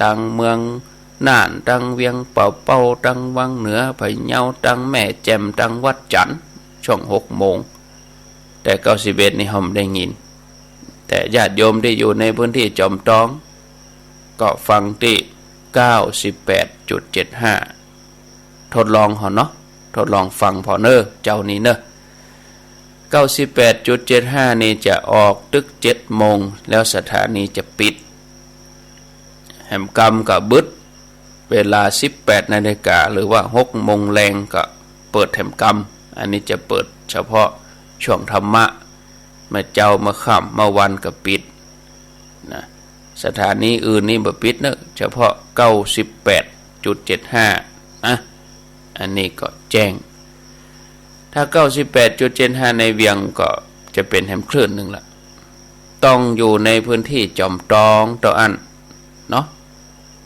ตังเมืองน่านตังเวียงเป่าเป้าตังวังเหนือพะเยาตังแม่แจ่มตังวัดจันทร์ช่วง6 โมงแต่91นี่ผมได้ยินแต่ญาติโยมที่อยู่ในพื้นที่จอมตองก็ฟังที่98.75ทดลองเหรอเนาะทดลองฟังพอเนอเจ้านี้เนอะ98.75นี่จะออกตึก7 โมงแล้วสถานีจะปิดแหมกำกับบึดเวลา18 นาฬิกาหรือว่า6 โมงแรงก็เปิดแหมกำอันนี้จะเปิดเฉพาะช่วงธรรมะเมื่อเจ้ามาค่ำมาวันก็ปิดนะสถานีอื่นนี่บ่ปิดเนอะเฉพาะ98.75นะอันนี้ก็แจ้งถ้า98.75ในเวียงก็จะเป็นแหมคลื่นหนึ่งละต้องอยู่ในพื้นที่จอมตองต่ออันเนาะ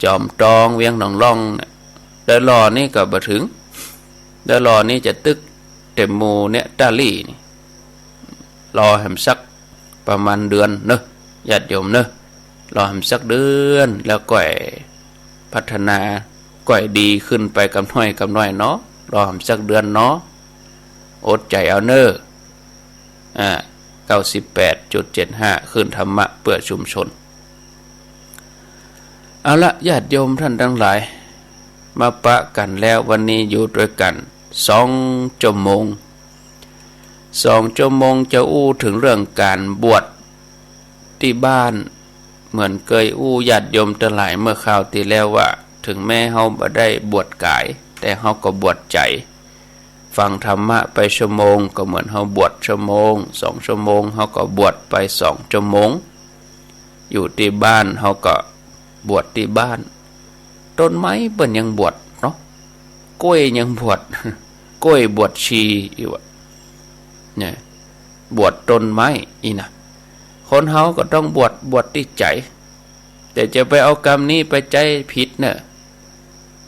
จอมตองเวียงหนองล่องเนี่ยเดลอนี่ก็บ่ถึงเดลอนี่จะตึกเต็มหมู่เนี่ยตาลี่นี่รอแหมสักประมาณเดือนเนอะญาติโยมเนอะรอแหมสักเดือนแล้วก็พัฒนาก็ดีขึ้นไปกำน้อยเนาะรอแหมสักเดือนเนาะอดใจเอาเนอะ98.75คืนธรรมะเพื่อชุมชนเอาละญาติโยมท่านทั้งหลายมาปะกันแล้ววันนี้อยู่ด้วยกัน2 ชั่วโมงจะอู้ถึงเรื่องการบวชที่บ้านเหมือนเคยอู้ญาติโยมทั้งหลายเมื่อคราวที่แล้วว่าถึงแม้เฮาบ่ได้บวชกายแต่เฮาก็บวชใจฟังธรรมะไปชั่วโมงก็เหมือนเฮาบวชชั่วโมง2 ชั่วโมงเฮาก็บวชไป2 ชั่วโมงอยู่ที่บ้านเฮาก็บวชที่บ้านต้นไม้เปิ้นยังบวชเนาะกล้วยยังบวชกล้วยบวชชีอีกเนี่ยบวชต้นไม้อีนะคนเฮาก็ต้องบวชที่ใจแต่จะไปเอากรรมนี้ไปใจผิดเนี่ย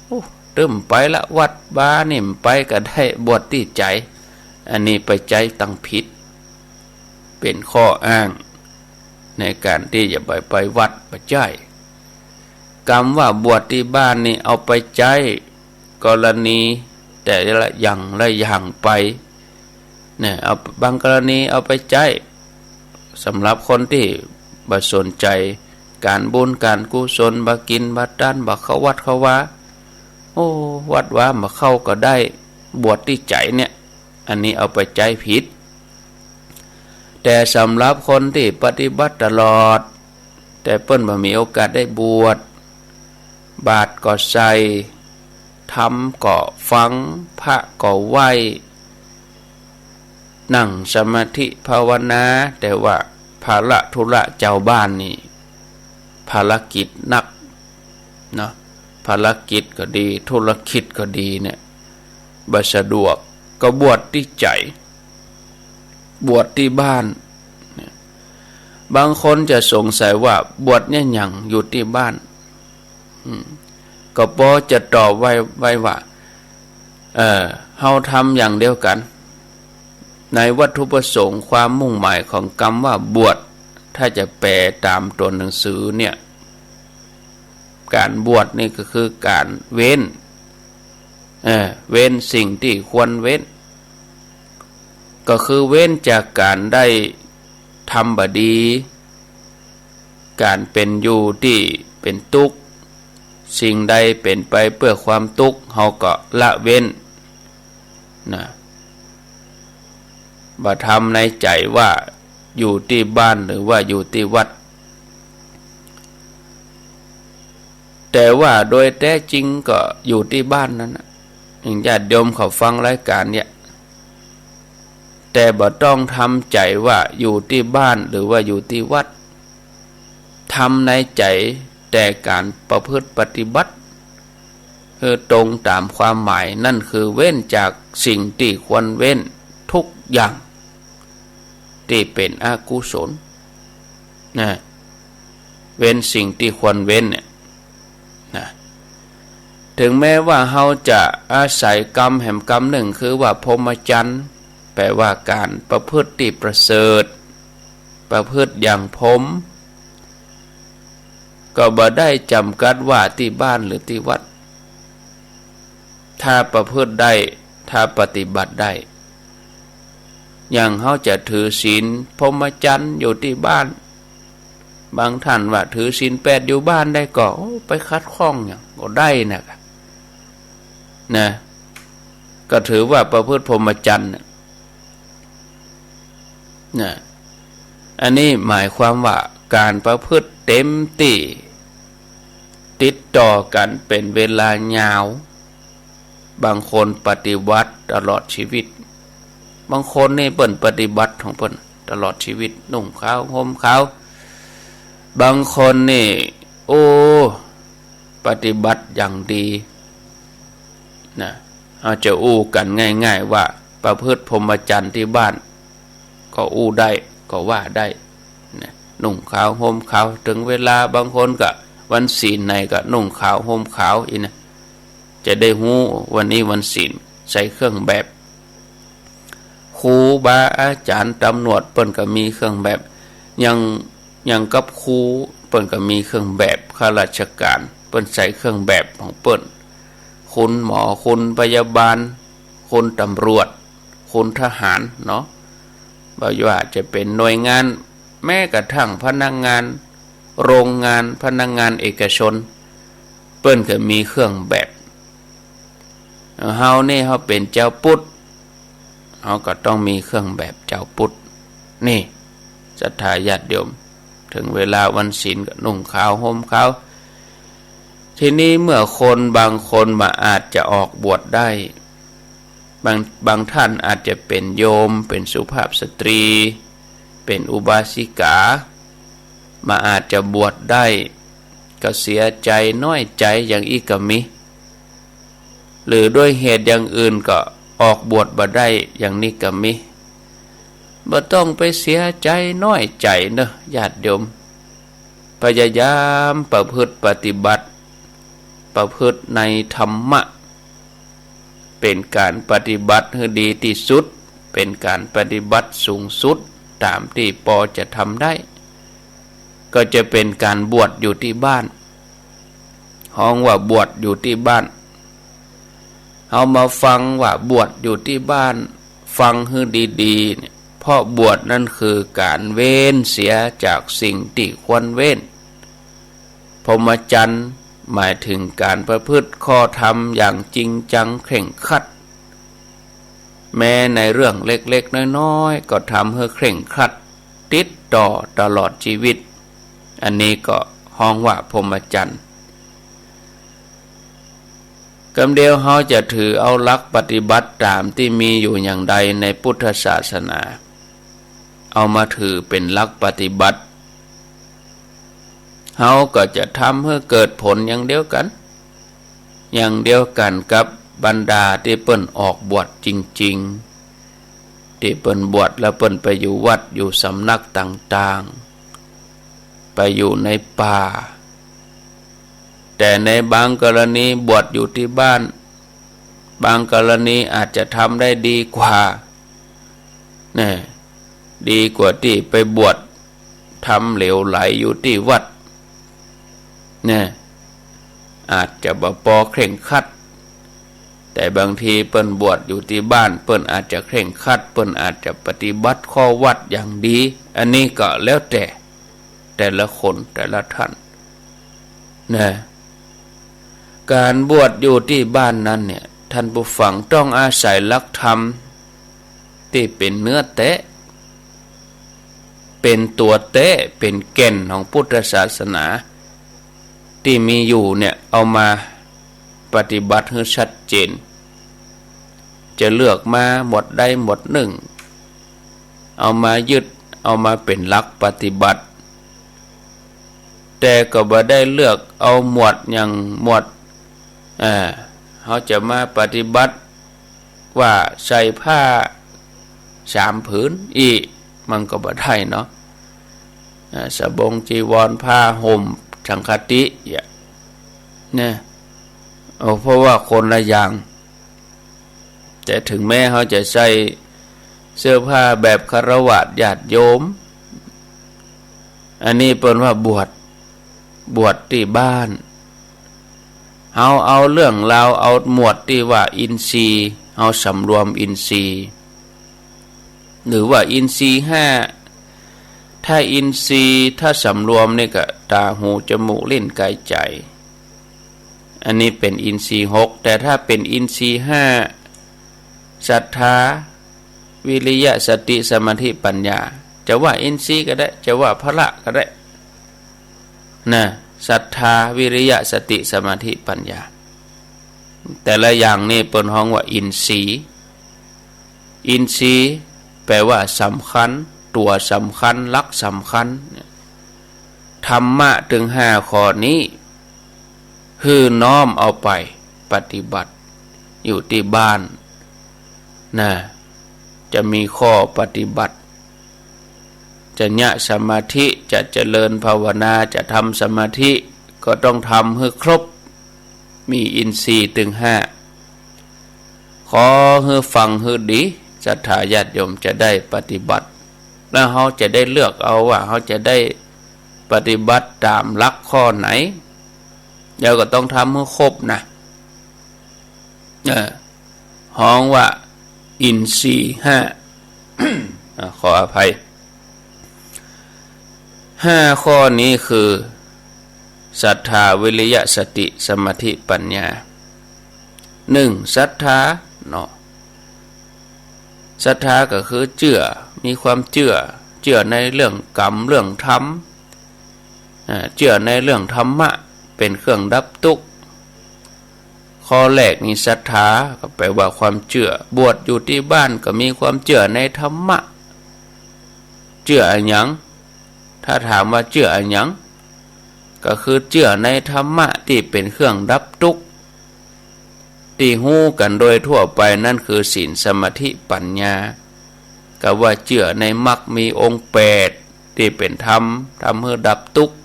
โอ้ตึมไปละวัดบ้านี่ไปก็ได้บวชที่ใจอันนี้ไปใจตั้งผิดเป็นข้ออ้างในการที่จะไปวัดไปใจกรรมว่าบวชที่บ้านนี่เอาไปใจกรณีแต่ละอย่างไปเนี่ยเอาบางกรณีเอาไปใจสำหรับคนที่บ่สนใจการบุญการกุศลบ่กินบ่ทานบ่เข้าวัดเข้าวาโอ้วัดว่ามาเข้าก็ได้บวชที่ใจเนี่ยอันนี้เอาไปใจผิดแต่สำหรับคนที่ปฏิบัติตลอดแต่เปิ้นบ่มีโอกาสได้บวชบาตรก็ใส่ธรรมก็ฟังพระก็ไหว้นั่งสมาธิภาวนาแต่ว่าภาระธุระเจ้าบ้านนี่ภารกิจหนักเนาะภารกิจก็ดีธุรกิจก็ดีเนี่ยบ่สะดวกก็บวชที่ใจบวชที่บ้านบางคนจะสงสัยว่าบวชเนี่ยหยังอยู่ที่บ้านก็พอจะตอบไว้ว่าเฮาทำอย่างเดียวกันในวัตถุประสงค์ความมุ่งหมายของคำว่าบวชถ้าจะแปลตามตัวหนังสือเนี่ยการบวชนี่ก็คือการเว้นสิ่งที่ควรเว้นก็คือเว้นจากการได้ทำบดีการเป็นอยู่ที่เป็นทุกข์สิ่งใดเป็นไปเพื่อความทุกข์เฮาก็ละเว้นนะบ่ทำในใจว่าอยู่ที่บ้านหรือว่าอยู่ที่วัดแต่ว่าโดยแท้จริงก็อยู่ที่บ้านนั่นนะญาติโยมเขาฟังรายการเนี่ยแต่บ่ต้องทำใจว่าอยู่ที่บ้านหรือว่าอยู่ที่วัดทำในใจแต่การประพฤติปฏิบัติคือตรงตามความหมายนั่นคือเว้นจากสิ่งที่ควรเว้นทุกอย่างที่เป็นอกุศลนะเว้นสิ่งที่ควรเว้นเนี่ยนะถึงแม้ว่าเฮาจะอาศัยกรรมแห่งกรรมหนึ่งคือว่าพรหมจรรย์แปลว่าการประพฤติที่ประเสริฐประพฤติอย่างพรหม ก็บ่ได้จำกัดว่าที่บ้านหรือที่วัดถ้าประพฤติได้ถ้าปฏิบัติได้อย่างเขาจะถือศีลพรหมจรรย์อยู่ที่บ้านบางท่านว่าถือศีล8อยู่บ้านได้ก็ไปคัดข้องอย่างก็ได้นะก็ถือว่าประพฤติพรหมจรรย์นะอันนี้หมายความว่าการประพฤติเต็มที่ติดต่อกันเป็นเวลายาวบางคนปฏิบัติตลอดชีวิตบางคนนี่เปิ่นปฏิบัติของเปิ่นตลอดชีวิตนุ่งขาวห่มขาวบางคนนี่ปฏิบัติอย่างดีนะเอาจะกันง่ายๆว่าประพฤติพรหมจรรย์ที่บ้านก็ได้ก็ว่าได้นะนุ่งขาวห่มขาวถึงเวลาบางคนก็วันศีลในก็นุ่งขาวห่มขาวอีนะจะได้ฮู้วันนี้วันศีลใส่เครื่องแบบครูบาอาจารย์ตำรวจเปิ้นก็มีเครื่องแบบยังกับครูเปิ้นก็มีเครื่องแบบข้าราชการเปิ้นใส่เครื่องแบบของเปิ้นคุณหมอคุณพยาบาลคุณตำรวจคุณทหารเนาะบ่ว่าจะเป็นหน่วยงานแม้กระทั่งพนักงานโรงงานพนักงานเอกชนเปิ้นก็มีเครื่องแบบเฮานี่เฮาเป็นเจ้าพุทธเฮาก็ต้องมีเครื่องแบบเจ้าพุทธนี่ศรัทธาญาติโยมถึงเวลาวันศีลก็นุ่งขาวห่มขาวทีนี้เมื่อคนบางคนมาอาจจะออกบวชได้บางท่านอาจจะเป็นโยมเป็นสุภาพสตรีเป็นอุบาสิกามาอาจจะบวชได้ก็เสียใจน้อยใจอย่างอีกก็มีหรือด้วยเหตุอย่างอื่นก็ออกบวชบ่ได้อย่างนี้ก็มีบ่ต้องไปเสียใจน้อยใจเนอะญาติโยมพยายามประพฤติปฏิบัติประพฤติในธรรมะเป็นการปฏิบัติให้ดีที่สุดเป็นการปฏิบัติสูงสุดตามที่พอจะทำได้ก็จะเป็นการบวชอยู่ที่บ้านห้องว่าบวชอยู่ที่บ้านเอามาฟังว่าบวชอยู่ที่บ้านฟังให้ดีๆเนี่ยเพราะบวชนั่นคือการเว้นเสียจากสิ่งที่ควรเว้นพรหมจรรย์หมายถึงการประพฤติข้อธรรมอย่างจริงจังเคร่งครัดแม้ในเรื่องเล็กๆน้อยๆก็ทำให้เคร่งครัดติดต่อตลอดชีวิตอันนี้ก็ห้องว่าพรหมจรรย์กำเดียวเขาจะถือเอาหลักปฏิบัติตามที่มีอยู่อย่างใดในพุทธศาสนาเอามาถือเป็นหลักปฏิบัติเขาก็จะทำให้เกิดผลอย่างเดียวกันกับบรรดาที่เปิ้นออกบวชจริงๆที่เปิ้นบวชแล้วเปิ้นไปอยู่วัดอยู่สำนักต่างๆไปอยู่ในป่าแต่ในบางกรณีบวชอยู่ที่บ้านบางกรณีอาจจะทำได้ดีกว่าดีกว่าที่ไปบวชทำเหลวไหลอยู่ที่วัดอาจจะบ่พอเคร่งครัดแต่บางทีเปิ้นบวชอยู่ที่บ้านเปิ้นอาจจะเคร่งครัดเปิ้นอาจจะปฏิบัติข้อวัดอย่างดีอันนี้ก็แล้วแต่ละคนแต่ละท่านการบวชอยู่ที่บ้านนั้นเนี่ยท่านผู้ฟังต้องอาศัยหลักธรรมที่เป็นเนื้อแท้เป็นตัวแท้เป็นแก่นของพุทธศาสนาที่มีอยู่เนี่ยเอามาปฏิบัติให้ชัดเจนจะเลือกมาหมดใดหมดหนึ่งเอามายึดเอามาเป็นหลักปฏิบัติแต่ก็บ่ได้เลือกเอาหมวดอย่างหมวดเขาจะมาปฏิบัติว่าใส่ผ้า3 ผืนมันก็บ่ได้เนาะสบงจีวรผ้าห่มสังฆติเพราะว่าคนละอย่างแต่ถึงแม้เขาจะใส่เสื้อผ้าแบบฆราวาสญาติโยมอันนี้เป็นว่าบวช บวชที่บ้านเอาเรื่องราวเอาหมวดที่ว่าอินทรีย์เอาสำรวมอินทรีย์หรือว่าอินทรีย์ห้าถ้าอินทรีย์ถ้าสำรวมนี่ก็ตาหูจมูกลิ้นกายใจอันนี้เป็นอินทรีย์หกแต่ถ้าเป็นอินทรีย์ห้าศรัทธาวิริยะสติสมาธิปัญญาจะว่าอินทรีย์ก็ได้จะว่าพละก็ได้นะศรัทธาวิริยะสติสมาธิปัญญาแต่ละอย่างนี่เปิ้นฮ้องว่าอินทรีย์อินทรีย์แปลว่าสำคัญตัวสำคัญลักสำคัญธรรมะถึงห้าข้อนี้คือน้อมเอาไปปฏิบัติอยู่ที่บ้านนะจะมีข้อปฏิบัติจะญะสมาธิจะเจริญภาวนาจะทำสมาธิก็ต้องทำให้ครบมีอินทรีย์ถึงห้าขอให้ฟังให้ดีศรัทธาญาติโยมจะได้ปฏิบัติแล้วเขาจะได้เลือกเอาว่าเขาจะได้ปฏิบัติตามหลักข้อไหนเดี๋ยวก็ต้องทำให้ครบนะฮ้องว่าอินทรีย์ห้า ขออภัยห้าข้อนี้คือศรัทธาวิริยะสติสมาธิปัญญาหนึ่งศรัทธาเนาะศรัทธาก็คือเชื่อมีความเชื่อในเรื่องกรรมเรื่องธรรมเชื่อในเรื่องธรรมะเป็นเครื่องดับทุกข์ข้อแรกนี่ศรัทธาก็แปลว่าความเชื่อบวชอยู่ที่บ้านก็มีความเชื่อในธรรมะเชื่ออันหยังถ้าถามว่าเชื่ออันหยังก็คือเชื่อในธรรมะที่เป็นเครื่องดับทุกข์ที่ฮู้กันโดยทั่วไปนั่นคือศีลสมาธิปัญญาก็ว่าเชื่อในมรรคมีองค์แปดที่เป็นธรรมทำให้ดับทุกข์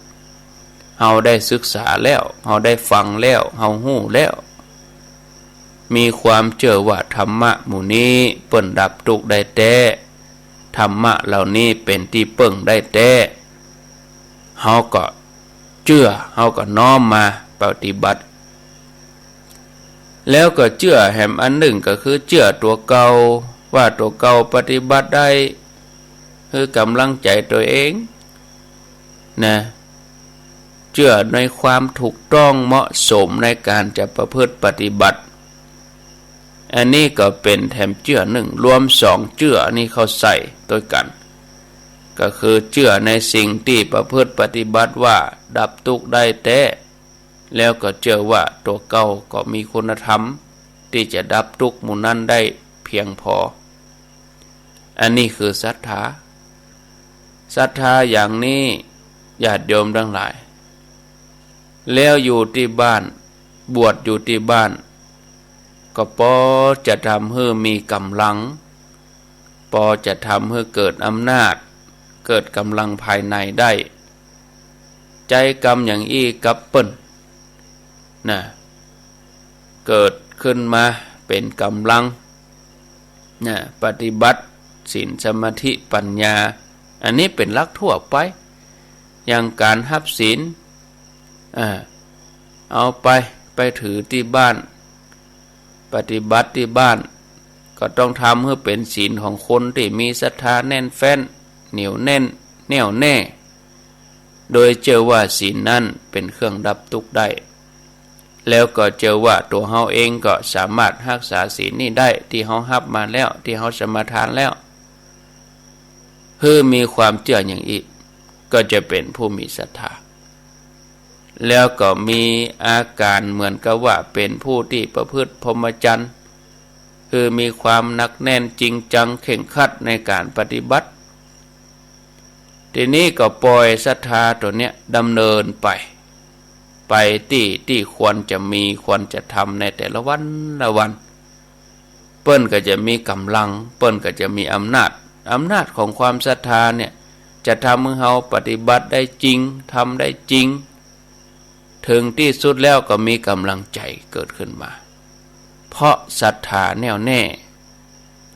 เฮาได้ศึกษาแล้วเฮาได้ฟังแล้วเฮาฮู้แล้วมีความเชื่อว่าธรรมะหมู่นี้เปิ้นดับทุกข์ได้แท้ธรรมะเหล่านี้เป็นที่เปิ้งได้แท้เฮาก็เชื่อเฮาก็น้อมมาปฏิบัติแล้วก็เชื่อแหมอันหนึ่งก็คือเชื่อตัวเก่าว่าตัวเก่าปฏิบัติได้คือกำลังใจตัวเองนะเชื่อในความถูกต้องเหมาะสมในการจะประพฤติปฏิบัติอันนี้ก็เป็นแถมเชื่อหนึ่งรวมสองเชื่อนี่เขาใส่ด้วยกันก็คือเชื่อในสิ่งที่ประพฤติปฏิบัติว่าดับทุกข์ได้แท้แล้วก็เชื่อว่าตัวเก่าก็มีคุณธรรมที่จะดับทุกข์หมู่นั้นได้เพียงพออันนี้คือศรัทธาอย่างนี้ญาติโยมทั้งหลายแล้วอยู่ที่บ้านบวชอยู่ที่บ้านก็พอจะทำให้มีกำลังพอจะทำให้เกิดอำนาจเกิดกำลังภายในได้ใจกรรมอย่างอี้กับเปิ้นนะเกิดขึ้นมาเป็นกำลังนะปฏิบัติศีลสมาธิปัญญาอันนี้เป็นหลักทั่วไปอย่างการหับศีลเอาไปถือที่บ้านปฏิบัติที่บ้านก็ต้องทำให้เป็นศีลของคนที่มีศรัทธาแน่นแฟ้นเหนียวแน่นแน่วแน่โดยเจอว่าศีลนั้นเป็นเครื่องดับทุกข์ได้แล้วก็เจอว่าตัวเฮาเองก็สามารถรักษาศีลนี้ได้ที่เฮาหับมาแล้วที่เฮาสมาทานแล้วคือมีความเชื่ออย่างอีกก็จะเป็นผู้มีศรัทธาแล้วก็มีอาการเหมือนกับว่าเป็นผู้ที่ประพฤติพรหมจรรย์คือมีความหนักแน่นจริงจังเข่งครัดในการปฏิบัติทีนี้ก็ปล่อยศรัทธาตัวเนี้ยดำเนินไปที่ควรจะมีควรจะทำในแต่ละวันละวันเปิ้นก็จะมีกำลังเปิ้นก็จะมีอำนาจของความศรัทธาเนี่ยจะทำให้เราปฏิบัติได้จริงทำได้จริงถึงที่สุดแล้วก็มีกำลังใจเกิดขึ้นมาเพราะศรัทธาแน่วแน่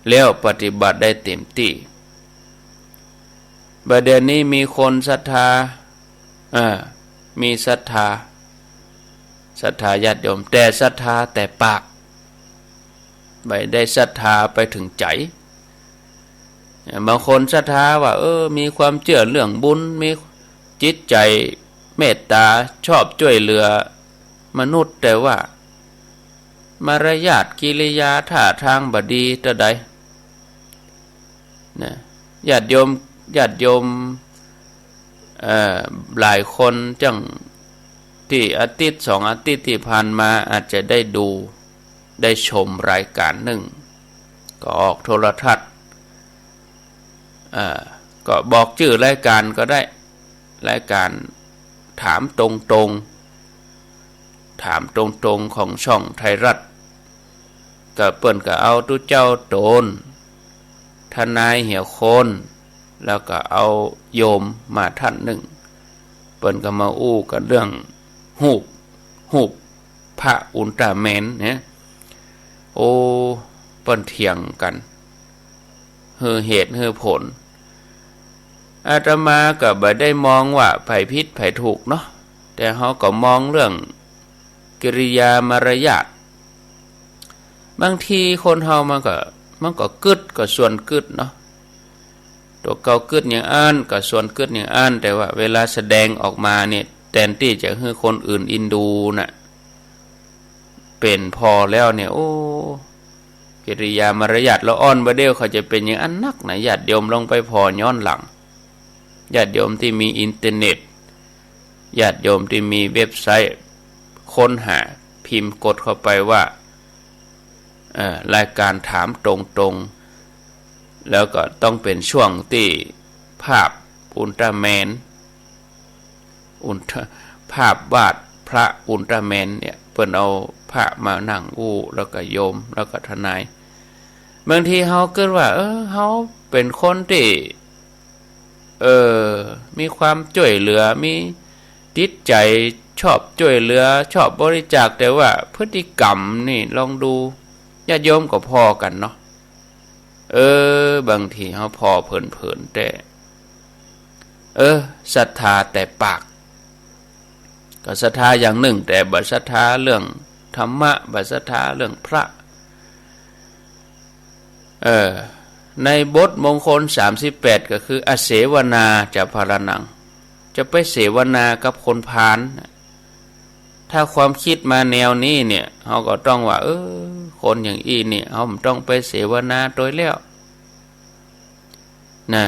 แล้วปฏิบัติได้เต็มที่ประเดี๋ยวนี้มีคนศรัทธา มีศรัทธาญาติโยมแต่ศรัทธาแต่ปากไม่ได้ศรัทธาไปถึงใจบางคนศรัทธาว่ามีความเชื่อเรื่องบุญมีจิตใจเมตตาชอบช่วยเหลือมนุษย์แต่ว่ามารยาทกิริยาท่าทางบดีแต่ใดนะญาติโยมหลายคนจังที่อาทิตย์2 อาทิตย์ที่ผ่านมาอาจจะได้ดูได้ชมรายการหนึ่งก็ออกโทรทัศน์ก็บอกชื่อรายการก็ได้รายการถามตรงของช่องไทยรัฐก็เปิ้นก็เอาตุเจ้าโตนทนายเหี่ยวโคนแล้วก็เอาโยมมาท่านหนึ่งเปิ้นก็มาอู้กันเรื่องหูปพระอุลตร้าแมนเนี่ยโอ้เปิ้นเถียงกันเหตุผลอาตมาก็บ่ได้มองว่าไผผิดไผถูกเนาะแต่เฮาก็มองเรื่องกิริยามารยาทบางทีคนเฮามันก็กึดก็ส่วนกึดเนาะตัวเก่ากึดอย่างอ่านก็ส่วนกึดอย่างอ่านแต่ว่าเวลาแสดงออกมาเนี่ยแทนที่จะให้คนอื่นอินดูน่ะเป็นพอแล้วเนี่ยโอ้กิริยามารยาทละอ่อนบ่เดียวเขาจะเป็นอย่างอันนักนะญาติโยมลงไปพอย้อนหลังญาติโยมที่มีอินเทอร์เน็ตญาติโยมที่มีเว็บไซต์ค้นหาพิมพ์กดเข้าไปว่ารายการถามตรงแล้วก็ต้องเป็นช่วงที่ภาพอุลตร้าแมนภาพวาดพระอุลตร้าแมนเนี่ยเพิ่นเอาพระมานั่งอู้แล้วก็โยมแล้วก็ทนายบางทีเฮาเกิดว่าเฮาเป็นคนที่มีความช่วยเหลือมีจิตใจชอบช่วยเหลือชอบบริจาคแต่ว่าพฤติกรรมนี่ลองดูญาติโยมก็พอกันเนาะบางทีเฮาพอเผินๆแต่ศรัทธาแต่ปากก็ศรัทธาอย่างหนึ่งแต่บ่ศรัทธาเรื่องธรรมะบ่ศรัทธาเรื่องพระในบทมงคล38ก็คืออเสวนาจะพารนังจะไปเสวนากับคนพาลถ้าความคิดมาแนวนี้เนี่ยเฮาก็ต้องว่าคนอย่างอีเนี่ยเฮาไม่ต้องไปเสวนาโดยแล้วนะ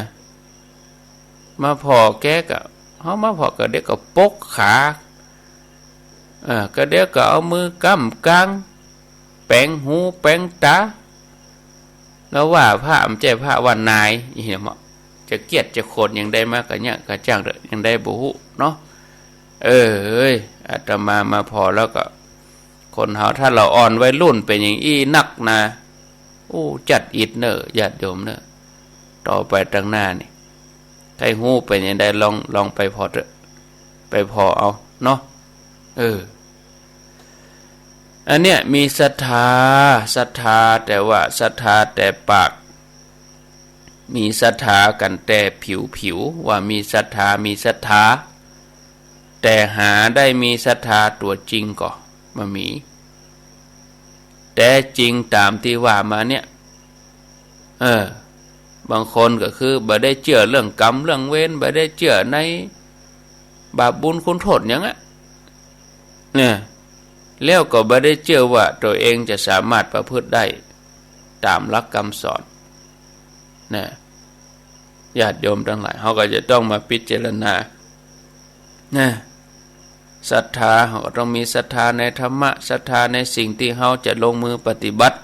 มาพอแกก็เฮามาพอก็เด็กก็ปกขาก็เด็กก็เอามือกำกลางแปรงหูแปรงตาแล้วว่าพระอำเจ้าพระวันนายนี่เหมาะจะเกียดจะโคตรยังได้มากกะเนี่ยกะจ้างเด้อยังได้บ่ฮู้เนาะอาตมาพอแล้วก็คนเฮาถ้าเราอ่อนวัยรุ่นเป็นอย่างอี้นักนะจัดอิดเนอะญาติโยมเนอะต่อไปทางหน้านี่ใครฮู้เป็นยังได้ลองไปพอเถอะไปพอเอาเนาะอันเนี้ยมีศรัทธาแต่ว่าศรัทธาแต่ปากมีศรัทธากันแต่ผิวว่ามีศรัทธาแต่หาได้มีศรัทธาตัวจริงก็มามีแต่จริงตามที่ว่ามาเนี่ยบางคนก็คือบ่ได้เชื่อเรื่องกรรมเรื่องเวรบ่ได้เชื่อในบาปบุญคุณโทษหยังเนี่ยแล้วก็บ่ได้เชื่อว่าตัวเองจะสามารถประพฤติได้ตามหลักคำสอนนะญาติโยมทั้งหลายเขาก็จะต้องมาพิจารณานะศรัทธาเขาต้องมีศรัทธาในธรรมะศรัทธาในสิ่งที่เขาจะลงมือปฏิบัติ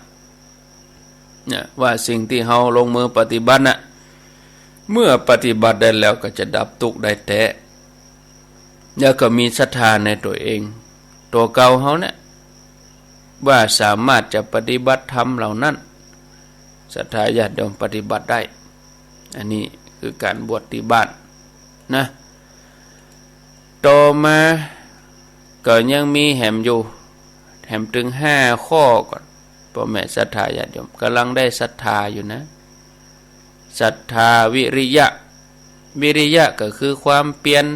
นะว่าสิ่งที่เขาลงมือปฏิบัติน่ะเมื่อปฏิบัติได้แล้วก็จะดับทุกข์ได้แท้แล้วก็มีศรัทธาในตัวเองตัวเก่าเขาเนี่ยว่าสามารถจะปฏิบัติธรรมเหล่านั้นศรัทธาญาติโยมปฏิบัติได้อันนี้คือการบวชที่บ้านนะต่อมาก็ยังมีแหมอยู่แหมถึง5 ข้อก่อนพ่อแม่ศรัทธาญาติโยมกำลังได้ศรัทธาอยู่นะศรัทธาวิริยะก็คือความเปลี่ยน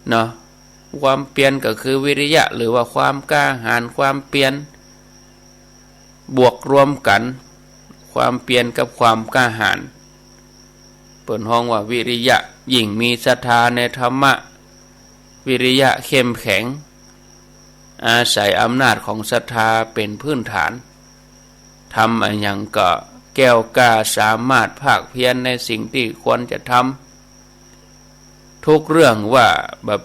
เนาะ ความเพียรก็คือวิริยะหรือว่าความกล้าหาญความเพียรบวกรวมกันความเพียรกับความกล้าหาญเปิดห้องว่าวิริยะยิ่งมีศรัทธาในธรรมะวิริยะเข้มแข็งอาศัยอำนาจของศรัทธาเป็นพื้นฐานทำอะไรอย่างก็แก้วกล้าสามารถภาคเพียรในสิ่งที่ควรจะทำทุกเรื่องว่า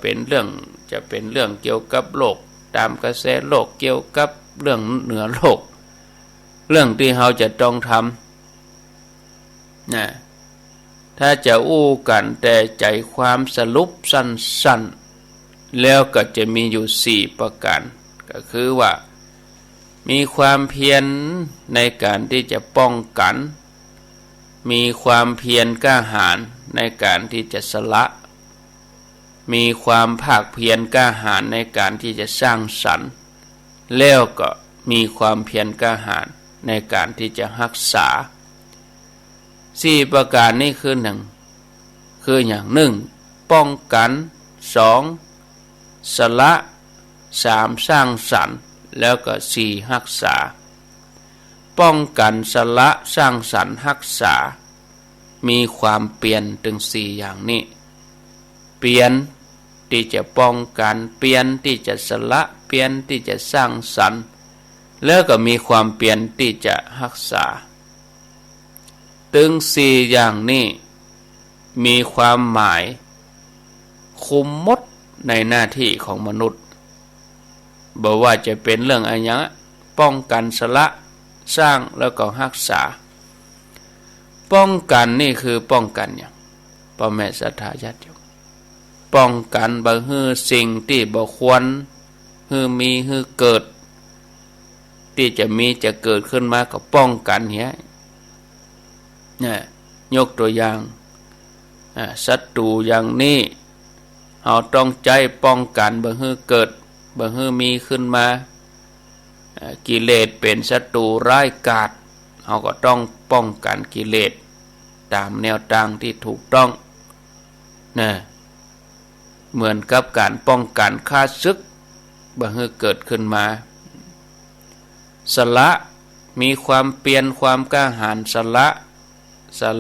เป็นเรื่องจะเป็นเรื่องเกี่ยวกับโลกตามกระแสโลกเกี่ยวกับเรื่องเหนือโลกเรื่องที่เราจะต้องทำนะถ้าจะอู้กันแต่ใจความสรุปสั้นๆแล้วก็จะมีอยู่4ประการก็คือว่ามีความเพียรในการที่จะป้องกันมีความเพียรกล้าหาญในการที่จะสละมีความภาคเพียรกล้าหาญในการที่จะสร้างสรรค์แล้วก็มีความเพียรกล้าหาญในการที่จะรักษา4ประการนี้คือ1คืออย่าง1ป้องกัน2สละ3สร้างสรรค์แล้วก็4รักษาป้องกันสละสร้างสรรค์รักษามีความเปลี่ยนถึง4อย่างนี้เปลี่ยนที่จะป้องกันเปลี่ยนที่จะสละเปลี่ยนที่จะสร้างสรรค์แล้วก็มีความเปลี่ยนที่จะรักษาถึง4อย่างนี้มีความหมายคุมหมดในหน้าที่ของมนุษย์บอกว่าจะเป็นเรื่องอะไรป้องกันสละสร้างแล้วก็รักษาป้องกันนี่คือป้องกันอย่างพ่อแม่ศรัทธาญาติโยมป้องกันบ่ให้สิ่งที่บ่ควรให้มีให้เกิดที่จะมีจะเกิดขึ้นมาก็ป้องกันเหี้ยเนี่ยยกตัวอย่างศัตรูอย่างนี้เราต้องใจป้องกันบ่ให้เกิดบ่ให้มีขึ้นมากิเลสเป็นศัตรูร้ายกาจเราก็ต้องป้องกันกิเลสตามแนวทางที่ถูกต้องนะเหมือนกับการป้องกันข้าศึกบ่ให้เกิดขึ้นมาสละมีความเพียรความกล้าหาญส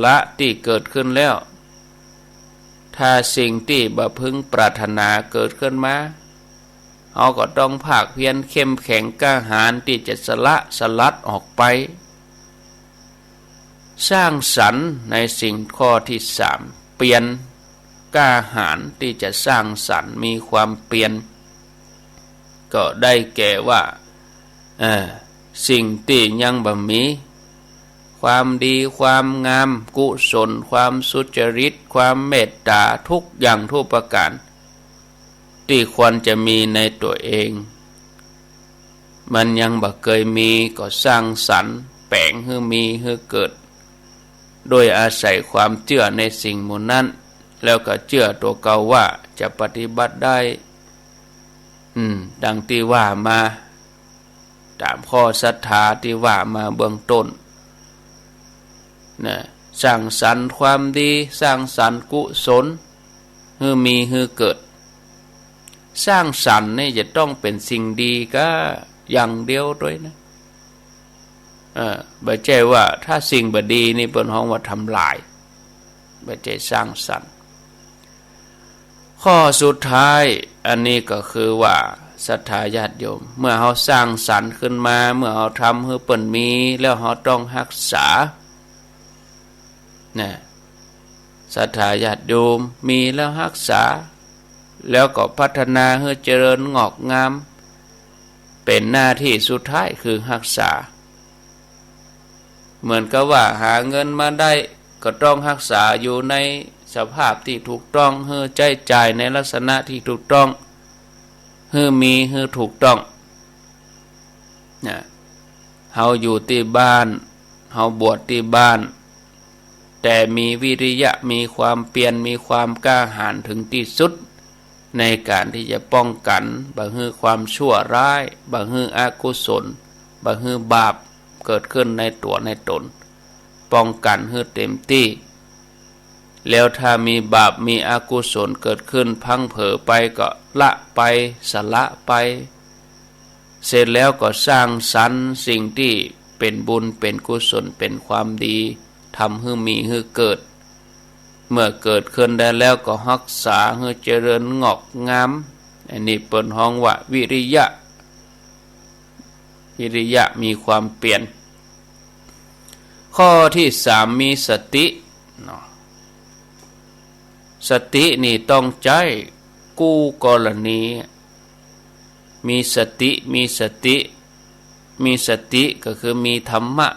ละที่เกิดขึ้นแล้วถ้าสิ่งที่บ่พึงปรารถนาเกิดขึ้นมาเราก็ต้องภาคเพียรเข้มแข็งกล้าหาญที่จะสลัดออกไปสร้างสรรค์ในสิ่งข้อที่3เปลี่ยนกล้าหาญที่จะสร้างสรรค์มีความเปลี่ยนก็ได้แก่ว่าสิ่งที่ยังบ่มีความดีความงามกุศลความสุจริตความเมตตาทุกอย่างทุกประการที่ควรจะมีในตัวเองมันยังบ่เคยมีก็สร้างสรรค์แปลงให้มีให้เกิดโดยอาศัยความเชื่อในสิ่งหมู่นั้นแล้วก็เชื่อตัวเก่าว่าจะปฏิบัติได้ดังที่ว่ามาตามข้อศรัทธาที่ว่ามาเบื้องต้นนะสร้างสรรค์ความดีสร้างสรรค์กุศลให้มีให้เกิดสร้างสรรค์นี่จะต้องเป็นสิ่งดีก็อย่างเดียวด้วยนะไม่ใช่ว่าถ้าสิ่งบดีนี่เป็นห้องว่าทำลายไม่ใช่สร้างสรรค์ข้อสุดท้ายอันนี้ก็คือว่าศรัทธาญาติโยมเมื่อเขาสร้างสรรค์ขึ้นมาเมื่อเขาทำให้เปิ่นมีแล้วเขาต้องรักษาศรัทธาญาติโยมมีแล้วรักษาแล้วก็พัฒนาให้เจริญงอกงามเป็นหน้าที่สุดท้ายคือรักษาเหมือนกับว่าหาเงินมาได้ก็ต้องรักษาอยู่ในสภาพที่ถูกต้องให้ใช้จ่ายในลักษณะที่ถูกต้องให้มีให้ถูกต้องเฮาอยู่ที่บ้านเฮาบวชที่บ้านแต่มีวิริยะมีความเพียรมีความกล้าหาญถึงที่สุดในการที่จะป้องกันบ่ให้ความชั่วร้ายบ่ให้อกุศลบ่ให้บาปเกิดขึ้นในตัวในตนป้องกันให้เต็มที่แล้วถ้ามีบาปมีอกุศลเกิดขึ้นพังเผลอไปก็ ละไปสละไปเสร็จแล้วก็สร้างสรรค์สิ่งที่เป็นบุญเป็นกุศลเป็นความดีทำให้มีให้เกิดเมื่อเกิดขึ้นได้แล้วก็รักษาให้เจริญงอกงามอันนี้เปิ่นฮ้องว่าวิริยะมีความเปลี่ยนข้อที่สามมีสติสตินี่ต้องใจกู้กรณีมีสติก็คือมีธรรมะ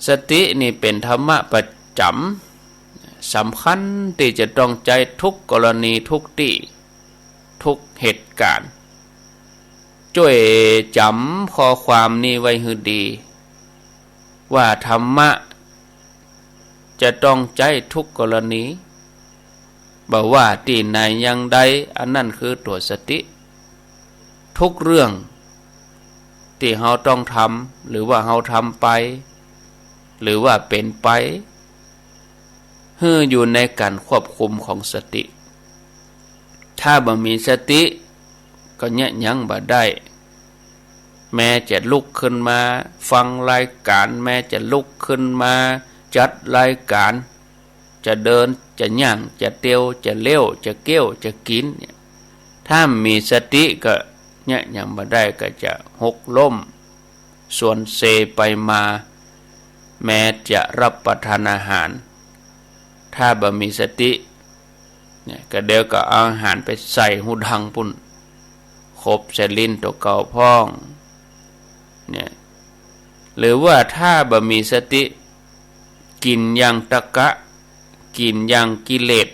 สตินี่เป็นธรรมะประจำสำคัญที่จะต้องใจทุกกรณีทุกที่ทุกเหตุการณ์ช่วยจำข้อความนี้ไว้ให้ดีว่าธรรมะจะต้องใจทุกกรณีบอกว่าที่ไหนยังใดอันนั้นคือตัวสติทุกเรื่องที่เราต้องทำหรือว่าเราทำไปหรือว่าเป็นไปอยู่ในการควบคุมของสติถ้าบ่มีสติก็ยังบ่ได้แม้จะลุกขึ้นมาฟังรายการแม้จะลุกขึ้นมาจัดรายการจะเดินจะย่างจะเตียวจะเลี้ยวจะเกี้ยวจะกินถ้ามีสติก็ยังบ่ได้ก็จะหกล้มส่วนเซไปมาแม้จะรับประทานอาหารถ้าบ่มีสติก็เดี๋ยวก็เอาอาหารไปใส่หูดังปุ่นครบใส่ลิ้นตัวเก่าพ้องหรือว่าถ้าบ่มีสติกินอย่างตะกะกินอย่างกิเลส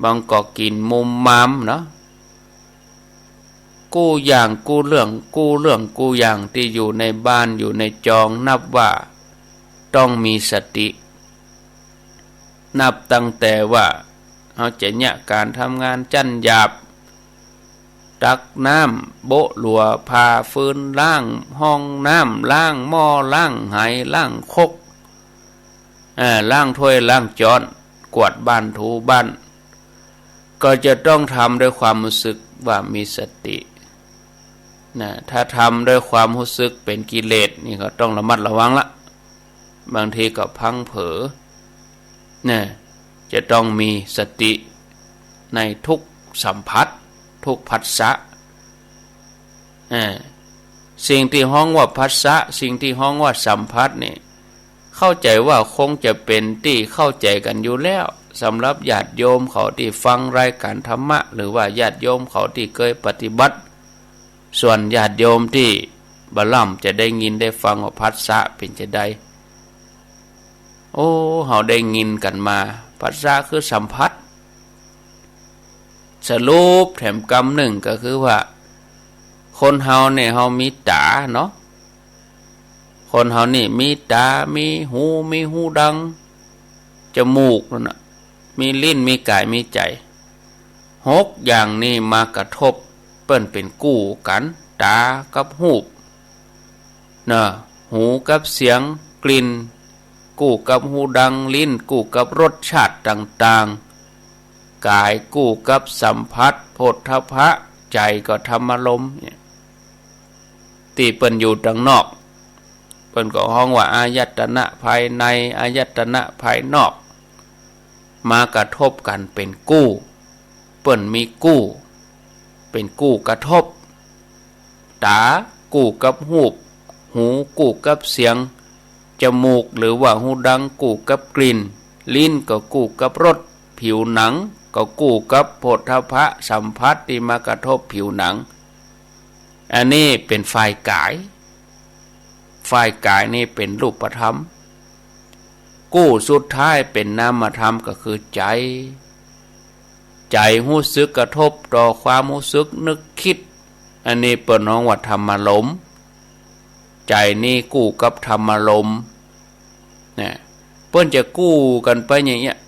บางก็กินมุมมามเนาะกู้อย่างกู้เรื่องกู้อย่างที่อยู่ในบ้านอยู่ในจองนับว่าต้องมีสตินับตั้งแต่ว่าเราจะการทำงานจั่นหยาบตักน้ำโบะหลัวพาฟืนล้างห้องน้ำล้างหม้อล้างไหล้างคกล้างถ้วยล้างจานกวาดบ้านถูบ้านก็จะต้องทำด้วยความรู้สึกว่ามีสติถ้าทำด้วยความรู้สึกเป็นกิเลสนี่ก็ต้องระมัดระวังละบางทีก็พังเผลอจะต้องมีสติในทุกสัมผัสทุกผัสสะสิ่งที่ฮ้องว่าผัสสะสิ่งที่ฮ้องว่าสัมผัสนี่เข้าใจว่าคงจะเป็นที่เข้าใจกันอยู่แล้วสำหรับญาติโยมเขาที่ฟังรายการธรรมะหรือว่าญาติโยมเขาที่เคยปฏิบัติส่วนญาติโยมที่บ่ล่ำจะได้ยินได้ฟังว่าผัสสะเป็นจะได้เขาได้ยินกันมาผัสสะคือสัมผัสสรุปแถมกรรมหนึ่งก็คือว่าคนเฮาเนี่ยเฮามีตาเนาะคนเฮานี่มีตามีหูดังจมูกนั่นน่ะมีลิ้นมีกายมีใจหกอย่างนี้มากระทบเปิ้นเป็นกู้กันตากับหูหูกับเสียงกลิ่นกู้กับหูดังลิ้นกู้กับรสชาติต่างๆกายกู้กับสัมผัสโผฏฐัพพะใจก็ธรรมารมณ์ตีเปิ้นอยู่ดังนอกเปิ้นก็ฮ้องว่าอายตนะภายในอายตนะภายนอกมากระทบกันเป็นกู้เปิ้นมีกู้เป็นกู้กระทบตากู้กับหูกู้กับเสียงจมูกหรือว่าหูดังกู้กับกลิ่นลิ้นก็กู้กับรสผิวหนังก็กู้กับโผฏฐัพพะสัมผัสที่มากระทบผิวหนังอันนี้เป็นฝ่ายกายนี่เป็นรูปธรรมกู้สุดท้ายเป็นนามธรรมก็คือใจรู้สึกกระทบต่อความรู้สึกนึกคิดอันนี้เปิ้นฮ้องว่าธรรมารมณ์ใจนี่กู้กับธรรมารมณ์เปิ้นจะกู้กันไปอย่างเงี้ย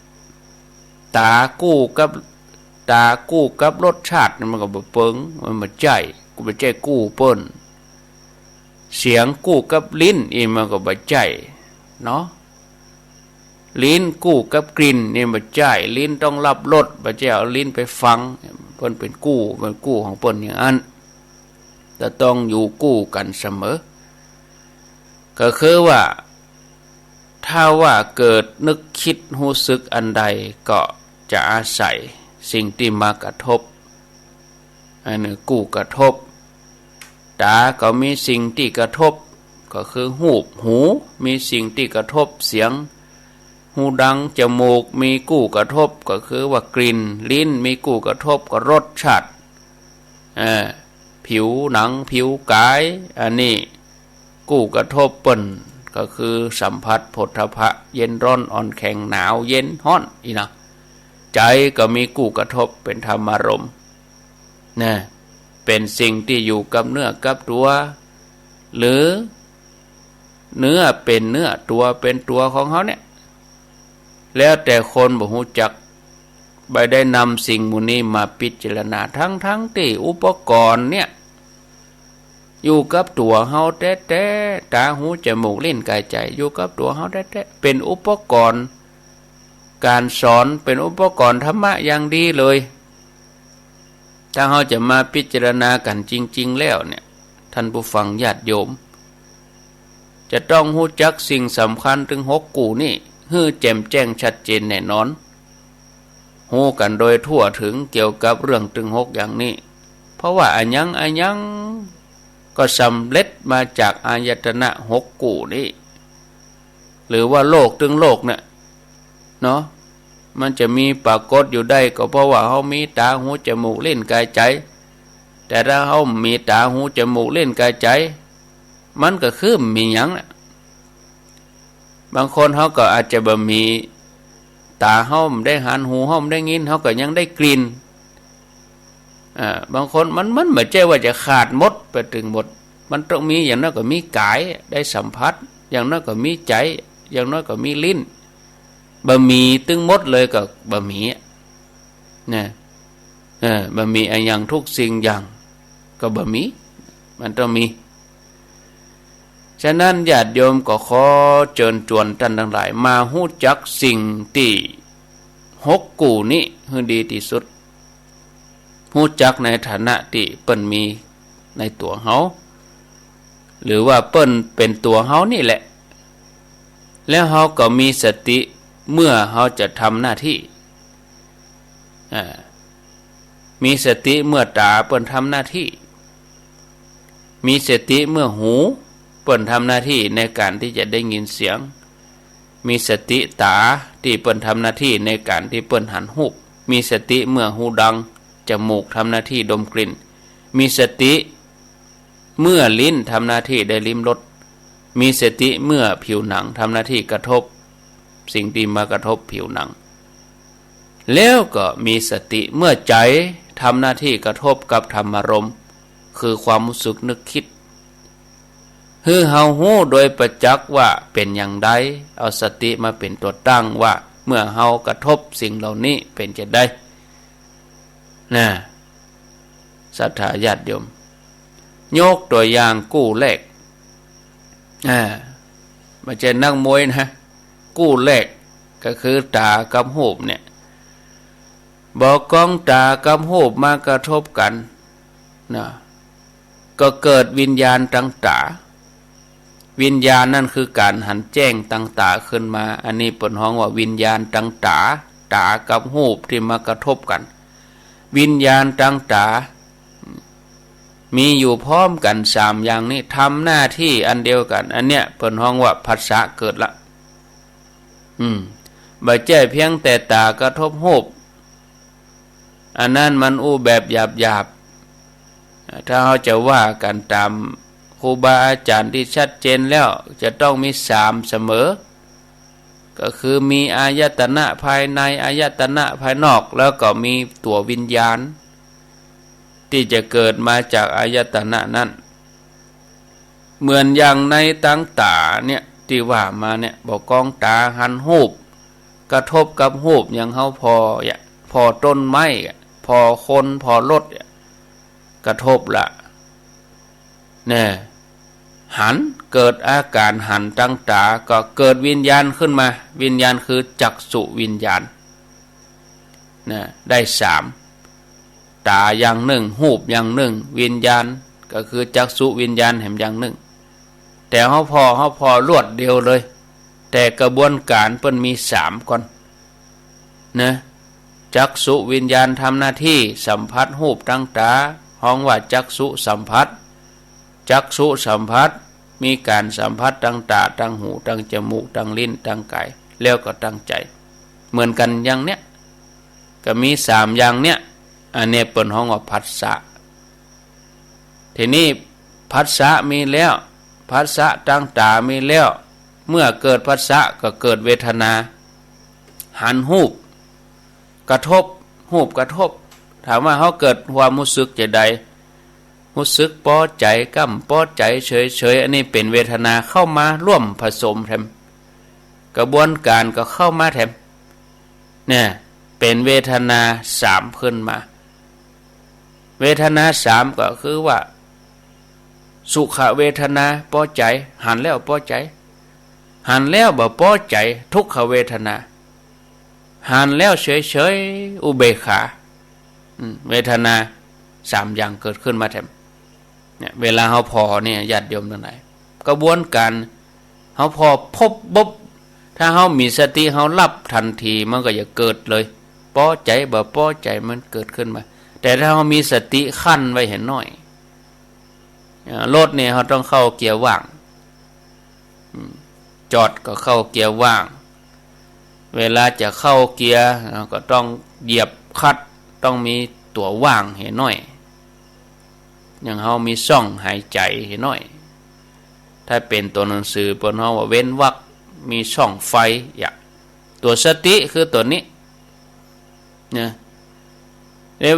ตากู้กับรสชาติมันก็บ่เปิงมันบ่ใจกูบ่ใจกู้เปิ้นเสียงกู้กับลิ้นอีมันก็บ่ใจเนาะ ลิ้นกู้กับกลิ่นนี่บ่ใช่ลิ้นต้องรับรสบ่ใช่เอาลิ้นไปฟังเพิ่นเป็นกู้มันกู้ของเพิ่นอย่างนั้นจะต้องอยู่กู้กันเสมอก็คือว่าถ้าว่าเกิดนึกคิดรู้สึกอันใดก็จะอาศัยสิ่งที่มากระทบอันนี้กู้กระทบตาก็มีสิ่งที่กระทบก็คือหูมีสิ่งที่กระทบเสียงหูดังจมูกมีกู้กระทบก็คือว่ากลิ่นลิ้นมีกู้กระทบก็รสชาติผิวหนังผิวกายอันนี้กู้กระทบเปิ้นก็คือสัมผัสโผฏฐัพพะเย็นร้อนอ่อนแข็งหนาวเย็นร้อนอีนะใจก็มีกู้กระทบเป็นธรรมารมณ์นะเป็นสิ่งที่อยู่กับเนื้อกับตัวหรือเนื้อเป็นเนื้อตัวเป็นตัวของเขาเนี่ยแล้วแต่คนบ่ฮู้จักไม่ได้นำสิ่งมูนี้มาพิจารณาทั้งที่อุปกรณ์เนี่ยอยู่กับตัวเฮาแท้ๆตาหูจมูกลิ้นกายใจอยู่กับตัวเฮาแท้ๆเป็นอุปกรณ์การสอนเป็นอุปกรณ์ธรรมะอย่างดีเลยถ้าเฮาจะมาพิจารณากันจริงๆแล้วเนี่ยท่านผู้ฟังญาติโยมจะต้องรู้จักสิ่งสำคัญถึง6กูนี่ให้แจ่มแจ้งชัดเจนแน่นอนรู้กันโดยทั่วถึงเกี่ยวกับเรื่องถึง6อย่างนี้เพราะว่าอันยังก็สำเร็จมาจากอายตนะ6กูนี้หรือว่าโลกถึงโลกเนี่ยเนาะมันจะมีปรากฏอยู่ได้ก็เพราะว่าเฮามีตาหูจมูกลิ้นกายใจแต่ถ้าเฮามีตาหูจมูกลิ้นกายใจมันก็คือมีหยังแหละบางคนเขาก็อาจจะบ่มีตาเฮาได้หันหูเฮาได้ยินเฮาก็ยังได้กลิ่นบางคนมันไม่ใช่ว่าจะขาดหมดไปถึงหมดมันต้องมีอย่างน้อยก็มีกายได้สัมผัสอย่างน้อยก็มีใจอย่างน้อยก็มีลิ้นบะหมี่ตึงหมดเลยก็บะหมี่นะบะหมี่อย่างทุกสิ่งอย่างก็บะหมี่มันต้องมีฉะนั้นญาติโยมก็ขอเชิญชวนท่านทั้งหลายมาฮู้จักสิ่งที่6กูนี้ให้ดีที่สุดฮู้จักในฐานะที่เปิ้นมีในตัวเฮาหรือว่าเปิ้นเป็นตัวเฮานี่แหละแล้วเฮาก็มีสติเมื่อเฮาจะทำหน้าที่มีสติเมื่อตาเปิ้นทำหน้าที่มีสติเมื่อหูเปิ้นทำหน้าที่ในการที่จะได้ยินเสียงมีสติตาที่เปิ้นทำหน้าที่ในการที่เปิ้นหันหูมีสติเมื่อหูดังจมูกทำหน้าที่ดมกลิ่นมีสติเมื่อลิ้นทำหน้าที่ได้ลิ้มรสมีสติเมื่อผิวหนังทำหน้าที่กระทบสิ่งที่มากระทบผิวหนังแล้วก็มีสติเมื่อใจทำหน้าที่กระทบกับธรรมารมณ์คือความรู้สึกนึกคิดฮือเฮาฮู้โดยประจักษ์ว่าเป็นอย่างใดเอาสติมาเป็นตัวตั้งว่าเมื่อเฮากระทบสิ่งเหล่านี้เป็นจะได้นะศรัทธาญาติโยมยกตัวอย่างกู้แรกไม่ใช่นั่งมวยนะกู้แรกก็คือตากับหูเนี่ยบอกกองตากับหูมากระทบกันนะก็เกิดวิญญาณตั้งตาวิญญาณนั่นคือการหันแจ้งตั้งตาขึ้นมาอันนี้เปิ่นฮ้องว่าวิญญาณตั้งตากับหูที่มากระทบกันวิญญาณตั้งตามีอยู่พร้อมกัน3อย่างนี้ทำหน้าที่อันเดียวกันอันเนี้ยเปิ่นฮ้องว่าผัสสะเกิดละบ่ใช่เพียงแต่ตากระทบหูอันนั้นมันแบบหยาบถ้าเราจะว่ากันตามครูบาอาจารย์ที่ชัดเจนแล้วจะต้องมี3เสมอก็คือมีอายตนะภายในอายตนะภายนอกแล้วก็มีตัววิญญาณที่จะเกิดมาจากอายตนะนั้นเหมือนอย่างในตั้งตาเนี่ยที่ว่ามาเนี่ยบอกกองตาหันหูบกระทบกับหูบอย่างเฮาพอต้นไม้พอคนพอรถกระทบละเนี่ย หันเกิดอาการหันตั้งตาก็เกิดวิญญาณขึ้นมาวิญญาณคือจักษุวิญญาณนะได้สามตาอย่างหนึ่งหูบอย่างหนึ่งวิญญาณก็คือจักษุวิญญาณแห่งอย่างหนึ่งแต่เขาพอรวดเดียวเลยแต่กระบวนการเปิ้นมีสามก่อนนะจักษุวิญญาณทำหน้าที่สัมผัสหูบตั้งตาห้องว่าจักษุสัมผัสจักษุสัมผัสมีการสัมผัสตั้งตาตั้งหูตั้งจมูกตั้งลิ้นตั้งกายแล้วก็ตั้งใจเหมือนกันอย่างเนี้ยก็มีสามอย่างเนี้ยอันนี้เปิ้นห้องว่าผัสสะทีนี้ผัสสะมีแล้วผัสสะตั้งตามีแล้วเมื่อเกิดผัสสะก็เกิดเวทนาหันหูบกระทบหูบกระทบถามว่าเขาเกิดความรู้สึกจะใดรู้สึกพอใจกั้มพอใจเฉยอันนี้เป็นเวทนาเข้ามาร่วมผสมแถมกระบวนการก็เข้ามาแถมเนี่ยเป็นเวทนาสามขึ้นมาเวทนาสามก็คือว่าสุขเวทนาพอใจหันแล้วพอใจหันแล้วบ่พอใจทุกขเวทนาหันแล้วเฉยอุเบกขาเวทนาสามอย่างเกิดขึ้นมาแถมเนี่ยเวลาเขาพอเนี่ยญาติโยมทั้งหลายกระบวนการเขาพอพบบบถ้าเขามีสติเขารับทันทีมันก็จะเกิดเลยพอใจบ่พอใจมันเกิดขึ้นมาแต่ถ้าเขามีสติขั้นไว้เห็นหน่อยรถเนี่ยเขาต้องเข้าเกียร์ว่างจอดก็เข้าเกียร์ว่างเวลาจะเข้าเกียร์ก็ต้องเหยียบคลัตช์ต้องมีตัวว่างเห็นหน่อยอย่างเขามีช่องหายใจเห็นหน่อยถ้าเป็นตัวหนังสือเปิ้นเฮาว่าเว้นวรรคมีช่องไฟอย่างตัวสติคือตัวนี้นะ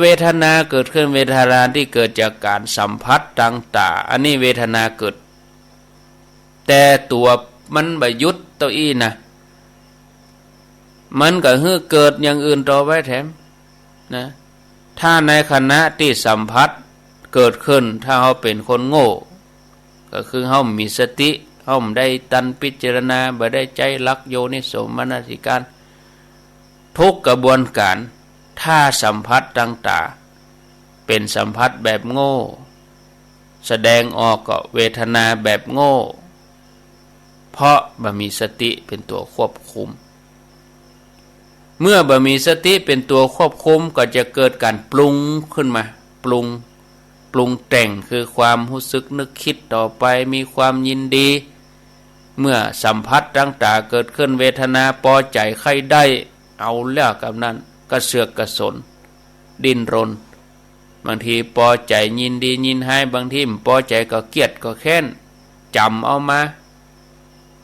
เวทนาเกิดขึ้นเวทนาที่เกิดจากการสัมผัสต่างๆอันนี้เวทนาเกิดแต่ตัวมันบ่หยุดตัวอีนะมันก็คือเกิดอย่างอื่นต่อไปแถมนะถ้าในขณะที่สัมผัสเกิดขึ้นถ้าเขาเป็นคนโง่ก็คือเขามีสติเขาได้ตันพิจารณาบ่ได้ใจรักโยนิโสมนสิการทุกกระบวนการถ้าสัมผัสต่างๆเป็นสัมผัสแบบโง่แสดงออกก็เวทนาแบบโง่เพราะบ่มีสติเป็นตัวควบคุมเมื่อบ่มีสติเป็นตัวควบคุมก็จะเกิดการปรุงขึ้นมาปรุงแต่งคือความรู้สึกนึกคิดต่อไปมีความยินดีเมื่อสัมผัสต่างๆเกิดขึ้นเวทนาพอใจใครได้เอาแล้วกับนั้นกระเสือกกระสนดิ้นรนบางทีพอใจยินดียินให้บางทีไม่พอใจก็เกลียดก็แค้นจำเอามา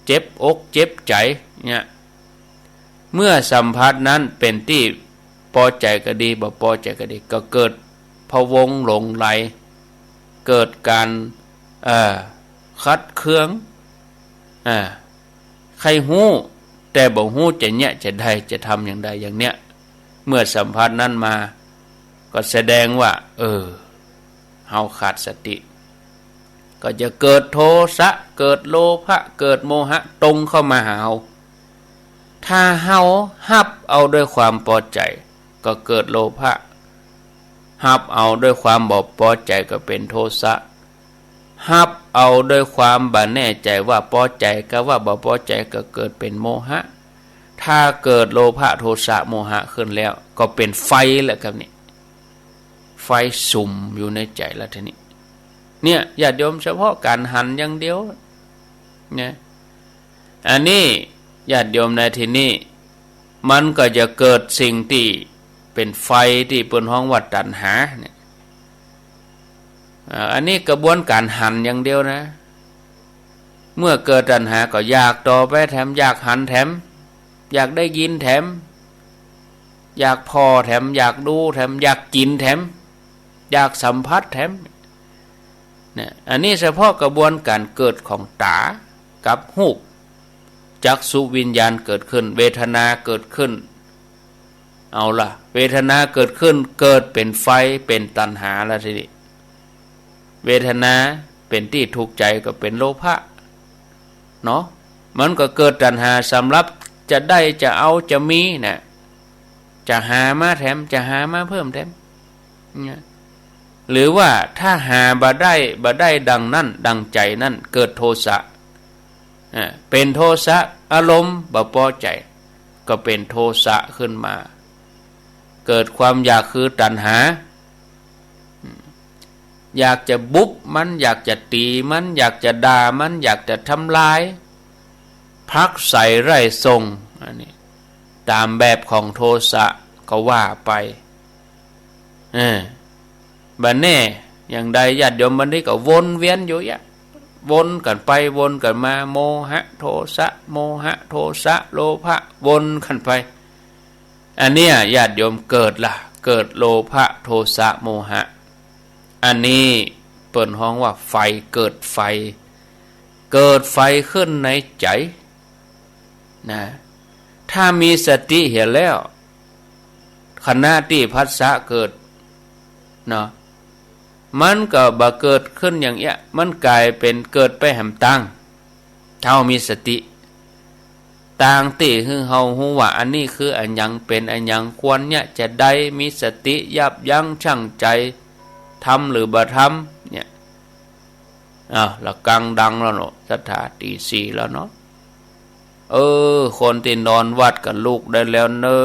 เจ็บอกเจ็บใจเนี่ยเมื่อสัมผัสนั้นเป็นที่พอใจก็ดีบ่พอใจก็ดีก็เกิดพะวงหลงไหลเกิดการคัดเคืองใครหู้แต่บ่หู้จะเนี่ยจะได้จะทำอย่างใดอย่างเนี้ยเมื่อสัมผัสนั้นมาก็แสดงว่าเฮาขาดสติก็จะเกิดโทสะเกิดโลภะเกิดโมหะตรงเข้ามาหาเฮาถ้าเฮาฮับเอาด้วยความพอใจก็เกิดโลภะฮับเอาด้วยความบ่พอใจก็เป็นโทสะฮับเอาด้วยความบ่แน่ใจว่าพอใจก็ว่าบ่พอใจก็เกิดเป็นโมหะถ้าเกิดโลภะโทสะโมหะขึ้นแล้วก็เป็นไฟแล้วครับนี่ไฟสุ่มอยู่ในใจแล้วทีนี้เนี่ยญาติโยมเฉพาะการหันอย่างเดียวเนี่ยอันนี้ญาติโยมในที่นี้มันก็จะเกิดสิ่งที่เป็นไฟที่เป็นห้องวัดตัณหาเนี่ยอันนี้กระบวนการหันอย่างเดียวนะเมื่อเกิดตัณหาก็อยากต่อไปแถมอยากหันแถมอยากได้ยินแถมอยากพอแถมอยากดูแถมอยากกินแถมอยากสัมผัสแถมเนี่ยอันนี้เฉพาะกระบวนการเกิดของตากับหูจักษุวิญญาณเกิดขึ้นเวทนาเกิดขึ้นเอาล่ะเวทนาเกิดขึ้นเกิดเป็นไฟเป็นตัณหาแล้วทีนี้เวทนา เป็นที่ถูกใจก็เป็นโลภะเนาะมันก็เกิดตัณหาสำหรับจะได้จะเอาจะมีนะจะหามาแถมจะหามาเพิ่มแถมหรือว่าถ้าหาบ่ได้ดังนั้นดังใจนั่นเกิดโทสะเป็นโทสะอารมณ์บ่พอใจก็เป็นโทสะขึ้นมาเกิดความอยากคือตัณหาอยากจะบุบมันอยากจะตีมันอยากจะด่ามันอยากจะทำลายพักใส่ไร่ทรงอันนี้ตามแบบของโทสะก็ว่าไปบัดนี้อย่างใดญาติโยมบัดนี้ก็วนเวียนอยู่วนกันไปวนกันมาโมหะโทสะโมหะโทสะโลภะวนกันไปอันเนี้ยญาติโยมเกิดล่ะเกิดโลภะโทสะโมหะอันนี้เปิ่นฮ้องว่าไฟเกิดไฟขึ้นในใจนะถ้ามีสติเห็นแล้วขณะที่ผัสสะเกิดเนาะมันก็บ่เกิดขึ้นอย่างเงี้ยมันกลายเป็นเกิดไปแหมตั้งเท่ามีสติต่างติคือเฮาฮู้ว่าอันนี้คืออันยังเป็นอันยังควรเนี่ยจะได้มีสติยับยั้งชั่งใจทำหรือบ่ทำเนี่ยละกังดังแล้วเนาะสถาตีสี่แล้วเนาะคนที่นอนวัดกันลูกได้แล้วเนอ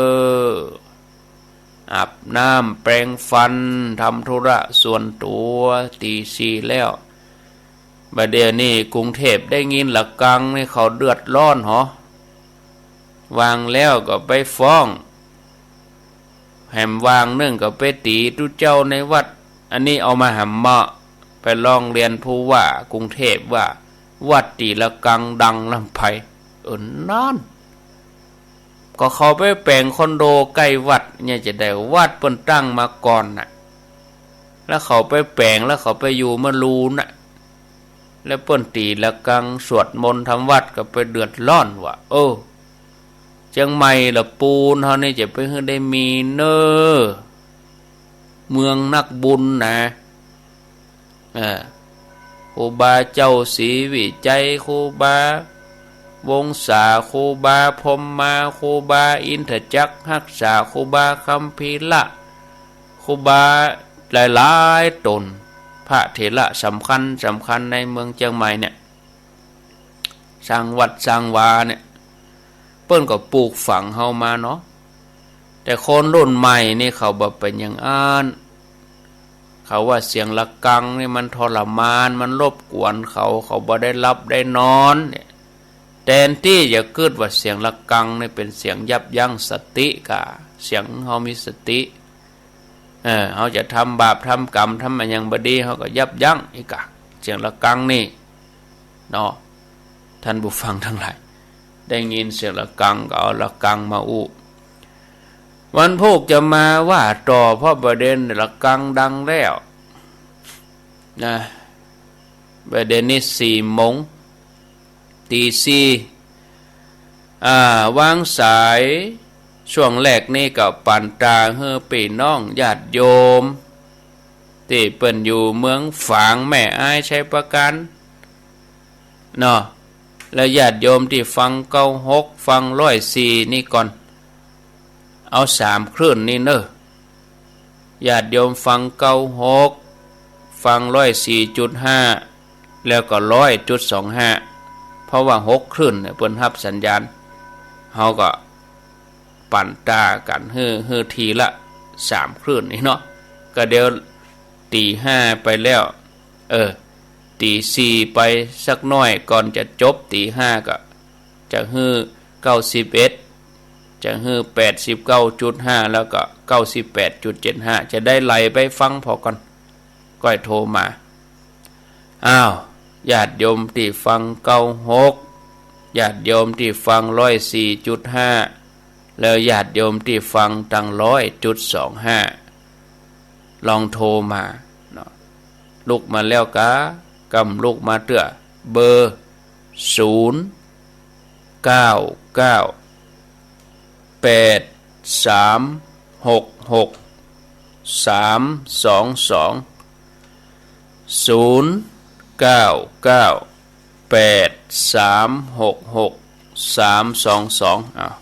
อาบน้ำแปรงฟันทำธุระส่วนตัวตีสี่แล้วบัดเดี๋ยวนี้กรุงเทพได้ยินละกังนี่เขาเดือดร้อนหรอวางแล้วก็ไปฟ้องแหมวางนึ่งก็ไปตีทุเจ้าในวัดอันนี้เอามาหำเหมาะไปลองเรียนผู้ว่ากรุงเทพว่าวัดตีละกังดังลำไพนอนก็เขาไปแปลงคอนโดใกล้วัดเนี่ยจะได้วัดเปิ้นตั้งมาก่อนน่ะแล้วเขาไปแปลงแล้วเขาไปอยู่มารูน่ะแล้วเปิ้นตีละกังสวดมนต์ทำวัดก็ไปเดือดร้อนว่าจังไม่ละปูนเฮานี่จะไปให้ได้มีเน้อเมืองนักบุญนะครูบาเจ้าศรีวิจัยครูบาวงศาครูบาพรหมมาครูบาอินทจักรหักษาครูบาคัมภีละครูบาหลายๆตนพระเถระสำคัญในเมืองเชียงใหม่เนี่ยสร้างวัดสร้างวาเนี่ยเปิ้นก็ปลูกฝังเฮามาเนาะแต่คนรุ่นใหม่นี่เขาบ่เป็นอย่างนั้นเขาว่าเสียงละกังนี่มันทรมานมันรบกวนเขาบ่ได้รับได้นอนเนี่ยแทนที่จะเกิดว่าเสียงละกังนี่เป็นเสียงยับยั้งสติกะเสียงเฮามีสติเฮาจะทำบาปทำกรรมทำอะไรอย่างบดีเฮาก็ยับยั้งอีกะเสียงละกังนี่เนาะท่านผู้ฟังทั้งหลายได้ยินเสียงละกังก็เอาละกังมาอู้วันพวกจะมาว่าต่อเพราะประเด็นละกังดังแล้วนะประเด็นนี้4 โมงตีสี่วางสายช่วงแรกนี่ก็ปั่นตาเฮือปีน้องญาติโยมที่เปิ้นอยู่เมืองฝางแม่อ้ายชัยประการเนาะแล้วญาติโยมที่ฟัง96ฟัง104นี่ก่อนเอา3คลื่นนี่เนอะญาติโยมฟัง96ฟัง104.5แล้วก็100.25เพราะว่า6คลื่นเนี่ยเปิ้นรับสัญญาณเฮาก็ปั่นตากันฮือทีละ3คลื่นนี่เนาะก็เดี๋ยวตี5ไปแล้วตี4ไปสักน้อยก่อนจะจบตี5ก็จะฮือ91จะฮือ89.5แล้วก็98.75จะได้ไหลไปฟังพอก่อนก้อยโทรมาญาติโยมที่ฟัง96ญาติโยมที่ฟัง104.5แล้วญาติโยมที่ฟังตั้ง100.25ลองโทรมาเนาะลุกมาแล้วกำลุกมาเตื้อเบอร์099836632209983663220 0998366322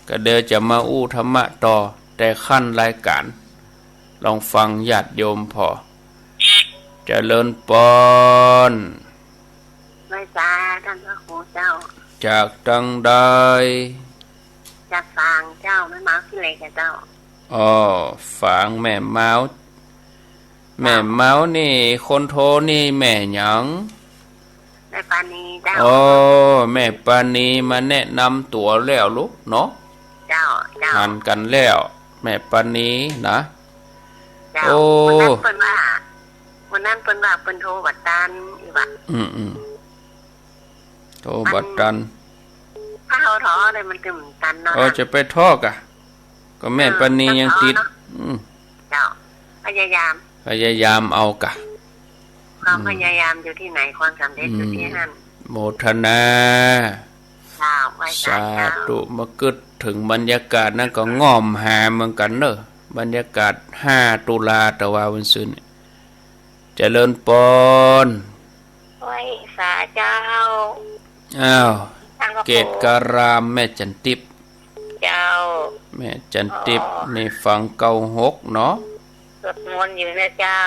ก็เดี๋ยวจะมาอู้ธรรมะต่อแต่ขั้นรายการลองฟังญาติโยมพอเจริญปอนไม่จ้าท่านพระครูเจ้าจากตังใดจากฟางเจ้าไม่มาที่ไหนกันเจ้าอ๋อฝางแม่เมานี่คนโทนี่แม่หยังแม่ปานีเจ้าอ๋อแม่ปานีมาแนะนำตัวแล้วลูกเนาะเจ้าหันกันแล้วแม่ปานีนะโอ้วันนั้นเปิ้นว่าเปิ้นโทรบัดตันอีกว่าโทรบัดตันถ้าเขาท้อเลยมันถึงตันเนาะจะไปทอกะก็แม่ปานียังติดเจ้าพยายามเอากะความพยายามอยู่ที่ไหนความสำเร็จอยู่ที่นั่นโมทนาสาธุมากึดถึงบรรยากาศนั้นก็ง่อมหาเหมือนกันเนอะบรรยากาศ5 ตุลาตะวันศุกร์เจริญปอนไว้สาเจ้าอ้าวเกตการามแม่จันติบเจ้าแม่จันติบในฟัง96เนาะสวดมนต์อยู่นะเจ้า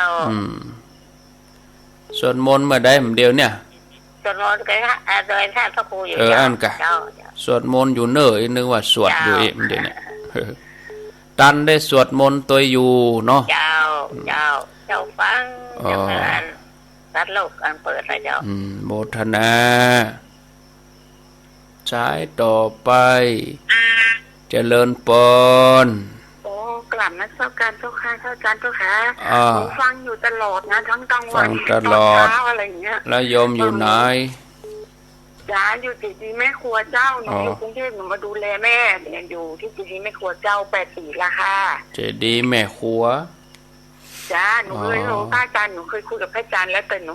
สวดมนต์เมื่อใดเดียวเนี่ยสวดมนต์กันโดยท่านพระครูอยู่อันกะสวดมนต์อยู่เนอนึกว่าสวดอยู่เองเดี๋ยวนี้ตันได้สวดมนต์ตัวอยู่เนาะเจ้าฟังอย่างนั้นรัดโลกการเปิดนะเจ้าโมทนาใช้ต่อไปเจริญปอนกลับนักเจ้าการเจ้าค่ะผมฟังอยู่ตลอดนะทั้งกลางวันตลอดอะไรอย่างเงี้ยแล้วโยมอยู่ไหนจ้าอยู่ที่ดีแม่ครัวเจ้าหนูอยู่กรุงเทพหนูมาดูแลแม่เนี่ยอยู่ที่ดีแม่ครัวเจ้า8 ปีละค่ะเจดีแม่ครัวจ้าหนูเคยรู้พระอาจารย์หนูเคยคุยกับพระอาจารย์แล้วแต่หนู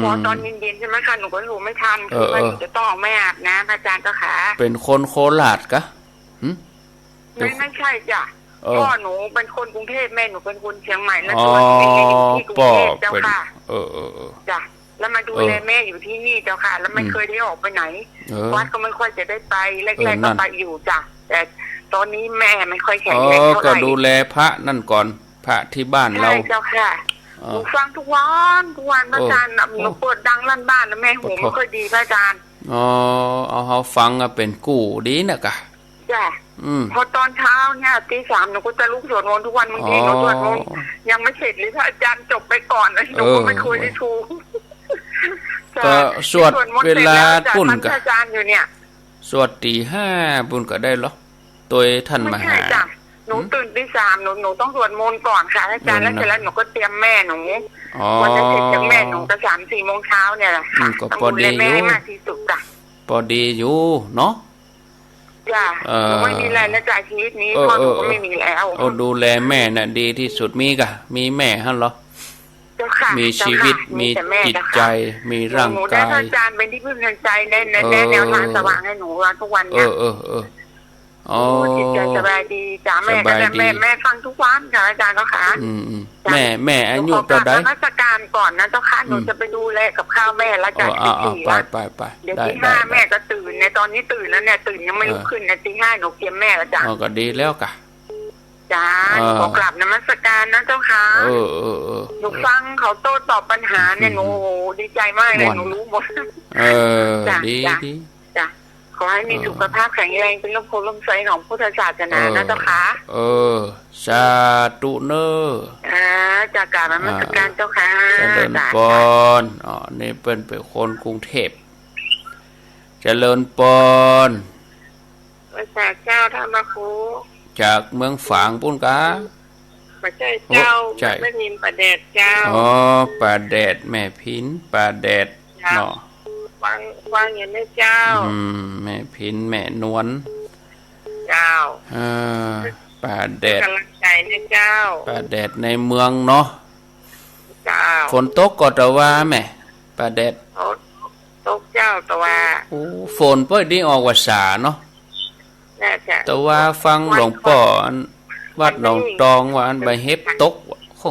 พอตอนเย็นๆใช่ไหมคะหนูก็รู้ไม่ทันคือว่าหนูจะต้องไม่อาบน้ำพระอาจารย์เจ้าค่ะเป็นคนโคราชกะไม่ใช่จ้ะพ่อหนูเป็นคนกรุงเทพแม่หนูเป็นคนเชียงใหม่แล้วตัวหนูเป็นที่กรุงเทพเจ้าค่ะจ้ะแล้วมาดูแลแม่อยู่ที่นี่เจ้าค่ะแล้วไม่เคยได้ออกไปไหนวัดก็ไม่ค่อยจะได้ไปแรกๆก็ไปอยู่จ้ะแต่ตอนนี้แม่ไม่ค่อยแข็งแรงเท่าไหร่ก็ดูแลพระนั่นก่อนพระที่บ้านเราเจ้าค่ะหนูฟังทุกวันพระอาจารย์หนูเปิดดังลั่นบ้านแล้วแม่หูไม่ค่อยดีพระอาจารย์เอาเขาฟังเป็นกู้ดีนะกะจ้ะพอตอนเช้าเนี่ยตี 3หนูก็จะลุกสวดมนต์ทุกวันบางทีหนูสวดมนต์ยังไม่เสร็จเลยพระอาจารย์จบไปก่อนเลยหนูก็ไม่เคยได้ทูก็สวดเวลาปุ่นกับอาจารย์อยู่เนี่ยสวดตี 5ปุ่นก็ได้หรอตัวท่านมหาหนูตื่นตี 3หนูต้องสวดมนต์ก่อนค่ะอาจารย์แล้วเสร็จแล้วหนูก็เตรียมแม่หนูวันจะเสร็จจากแม่หนูก็3-4 โมงเช้าเนี่ยแหละค่ะต้องดูแลแม่ให้มากที่สุดจ้ะพอดีอยู่เนาะจ้ะหนูไม่มีอะไรแล้วจากชีวิตนี้พ่อหนูก็ไม่มีแล้วดูแลแม่น่ะดีที่สุดมีแม่ฮะเหรอมีชีวิตมีจิตใจมีร่างกายหนูได้อาจารย์เป็นที่พึ่งทางใจในแนวทางสว่างให้หนูทุกวันเนี่ยจิตใจสบายดีจ้าแม่ก็แม่ฟังทุกวันค่ะอาจารย์เจ้าค่ะแม่อายุเท่าไหร่นมัสการก่อนนะเจ้าค่ะหนูจะไปดูแลกับข้าวแม่แล้วจากตี 4ไปเดี๋ยวตี 5แม่ก็ตื่นในตอนนี้ตื่นแล้วเนี่ยตื่นยังไม่ลุกขึ้นในตี 5หนูเตรียมแม่แล้วจ้าก็ดีแล้วกะจ้าขอกลับนมัสการนะเจ้าค่ะหนูฟังเขาโต้ตอบปัญหาเนี่ยหนูดีใจมากเลยหนูรู้หมดดีขอให้มีสุขภาพแข็งแรงเป็นร่มโพล่มไทรของพุทธศาสนานะเจ้าค่ะสาธุเนอจากการนมัสการเจ้าค่ะเจริญปอนนี่เป็นคนกรุงเทพเจริญปอนพระเจ้าธรรมครูจากเมืองฝางปุ้นกะพระเจ้าไม่มีประเดชเจ้าประเดชแม่พินประเดชเนาะฟังอย่างนี้เจ้าแม่พินแม่นวลเจ้าป่าแดดกำลังใจนะเจ้าป่าแดดในเมืองเนาะเจ้าฝนตกก็ตะว่าแม่ป่าแดดตกเจ้าตะว่าฝนเพิ่นได้ออกว่าสาเนาะตะว่าฟังหลวงพ่อวัดหนองตองว่าอันใบเฮ็บตกโห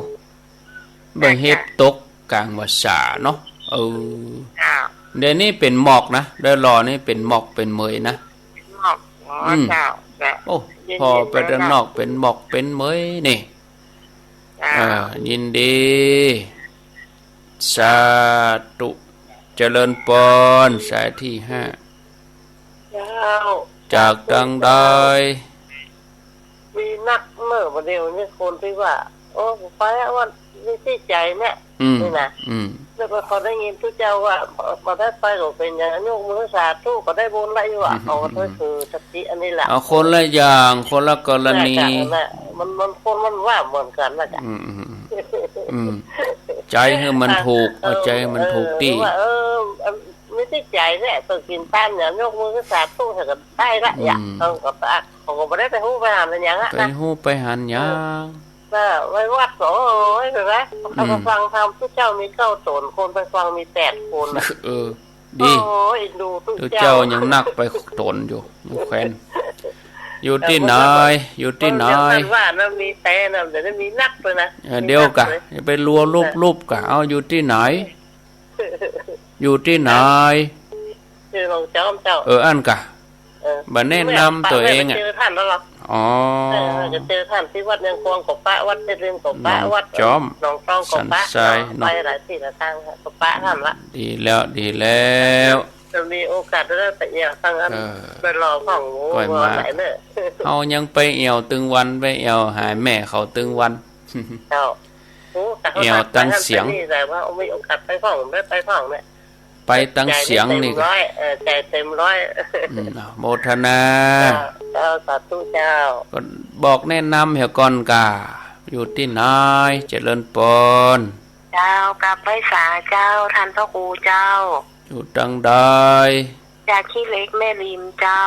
ใบเฮ็บตกกลางว่าสาเนาะ เออ เจ้า เดี๋ยวนี้เป็นหมอกนะเดี๋ยวรอนี่เป็นหมอกเป็นเมยนะ หมอกอ๋อเจ้าจ้ะ โอ้พอไปด้านนอกเป็นหมอกเป็นเมยนี่ เจ้า ยินดีสาธุเจริญปนสายที่ห้า เจ้า จากดังใด มีนักเมื่อประเดี๋ยวนี้คนที่ว่าโอ้ไปว่าไม่ใช่ใจเนี่ย นี่นะ แล้วก็เขาได้ยินทุกเจ้าว่าพอได้ไปก็เป็นอย่างนั้นยกมือสาธุก็ได้บุญไรอยู่อ่ะเอาก็คือสติอันนี้แหละ เอาคนละอย่างคนละกรณี มันคนมันว่าเหมือนกันนะจ๊ะ ใจให้มันถูกเอาใจให้มันถูกที่ ว่าไม่ใช่ใจเนี่ยต้องกินต้านอย่างยกมือสาธุเสร็จก็ได้ละอย่างเขาก็ตักเขาก็ไม่ได้ไปหู้ไปหาอะไรอย่างนั้น ไป นะ หู้ไปหันหยัง ไว้วัดโอ้ยเห็นไหมเขาไปฟังธรรมทุกเจ้ามี9 ตนคนไปฟังมี8 คนนะ ดี โอ้ยดูทุก ดู เจ้า เจ้ายังนักไปตนอยู่ยังแขวนอยู่ที่ไหนอยู่ที่ไหน ว่านะมีแต่นะเดี๋ยวมีนักเลยนะ เดี๋ยวกะไปรัวรูปกะเอาอยู่ที่ไหน อยู่ที่ไหน คือหลวงเจ้าเจ้า อันกะบัแนะนำตัวเองอ่ะ เจอท่านแล้วหรอ อ๋อ จะเจอท่านที่วัดเนียงกวงกบปะวัดเจริญกบปะวัด จอม หนองตองกบปะ สันทรายเนาะ ไปหลายที่หลายทางกบปะท่านละ ดีแล้วดีแล้ว จะมีโอกาสได้ไปเอี่ยวทางนั้นไปรอของหมู ก้อยมา ไหนเนี่ย เอายังไปเอี่ยวตึงวันไปเอี่ยวหายแม่เขาตึงวัน เจ้า เอี่ยวตั้งเสียง แต่ว่ามีโอกาสไปห้องไม่ไปห้องเนี่ย ไปตั้งเสียงนี่ ใจเต็มร้อย โมทนา เจ้าสาธุเจ้า ก็บอกแนะนำเหรอก่อนกาอยู่ที่ไหนเจริญปน เจ้ากลับไปสาเจ้าท่านพระครูเจ้า อยู่ดังใด จากขี้เล็กแม่ริมเจ้า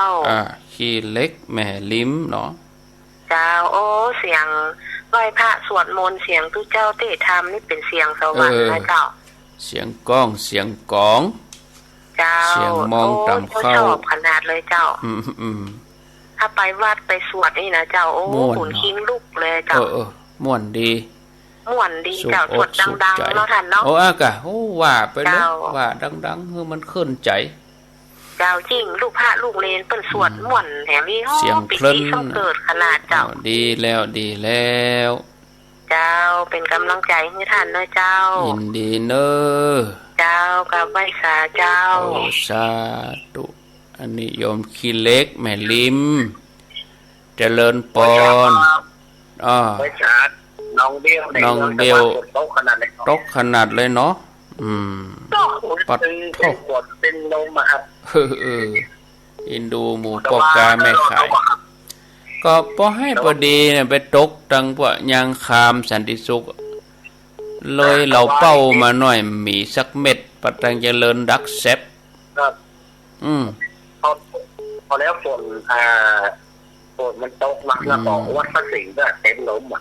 ขี้เล็กแม่ลิ้มเนาะ เจ้าโอ้เสียงไหว้พระสวดมนต์เสียงทุกเจ้าเตะธรรมนี่เป็นเสียงสวรรค์นะเจ้า เสียงก้องเสียงกอง เจ้า เสียงมองต่ำเข้า ชอบขนาดเลยเจ้า ถ้าไปวัดไปสวดนี่นะเจ้าโอ้ขุนคิงลุกเลยเจ้า ม่วนดี ม่วนดีเจ้าสวดดังๆเนาะท่านเนาะ อากะว่าไปเลยว่าดังๆคือมันขึ้นใจ เจ้าจริงลูกพระลูกเลนเปิ้นสวดม่วนแถมมี เสียง ปิ เพลิน ติส่งเกิดขนาดเจ้า ดีแล้วดีแล้ว เจ้าเป็นกำลังใจให้ท่านเนาะเจ้า ยินดีเนอะ เจ้ากับไหว้สาเจ้า สาธุอันนี้โยมขี้เล็กแม่ลิมเจริญปนไปชาร์จน้องเดียวตกขนาดเลย ตกขนาดเลยเนาะปัดเป็นปวดเป็นลมอะครับอินดูหมูปอกกาแม่ขายก็พอให้พอดีเนี่ยไปตกตังพวกยางคามสันติสุขเลยเราเป้ามาหน่อยมีสักเม็ดปัดตังเจริญดักเซฟพอแล้วฝนมันตกมาแล้วบอกวัดพระสิงห์ก็เต็มล้มอ่ะ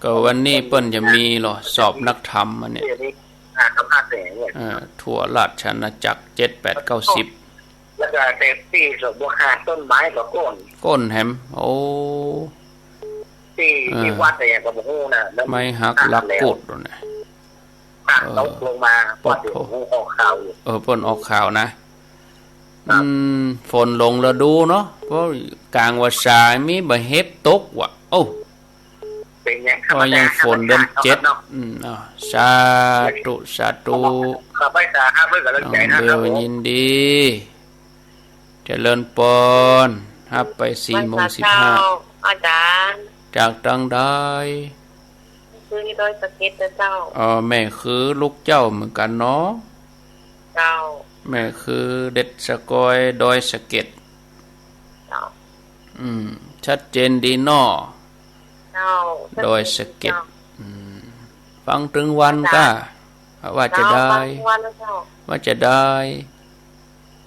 ก็วันนี้เปิ้นจะมีหรอสอบนักธรรมอันเนี่ยทั่วราชอาณาจักร7 8 9 10แล้วก็เต็มที่สมบูรณ์ขาดต้นไม้กับก้นแฮมที่วัดอะไรอย่างกับหูน่ะไม่หักหลักกดนะตกลงมาวัดหูออกข่าวเปิ้นออกข่าวนะฝนลงแล้วดูเนาะเพราะกลางว่าสายมีบ่เฮ็บตกว่ะเป็นยังก็ยังฝนเดือน7สาธุสาธุข้าพเจ้าครับเพื่อกับใจนะเดี๋ยวยินดีเจริญปนฮับไป4:15อาจารย์จากตังได้คือโดยสะเก็ดเจ้าแม่คือลูกเจ้าเหมือนกันเนาะเจ้าแม่คือเด็ดสะกอยดอยสะเก็ดเจ้าชัดเจนดีเนาะเจ้าดอยสะเก็ดฟังถึงวันก็ว่าจะได้ว่าจะได้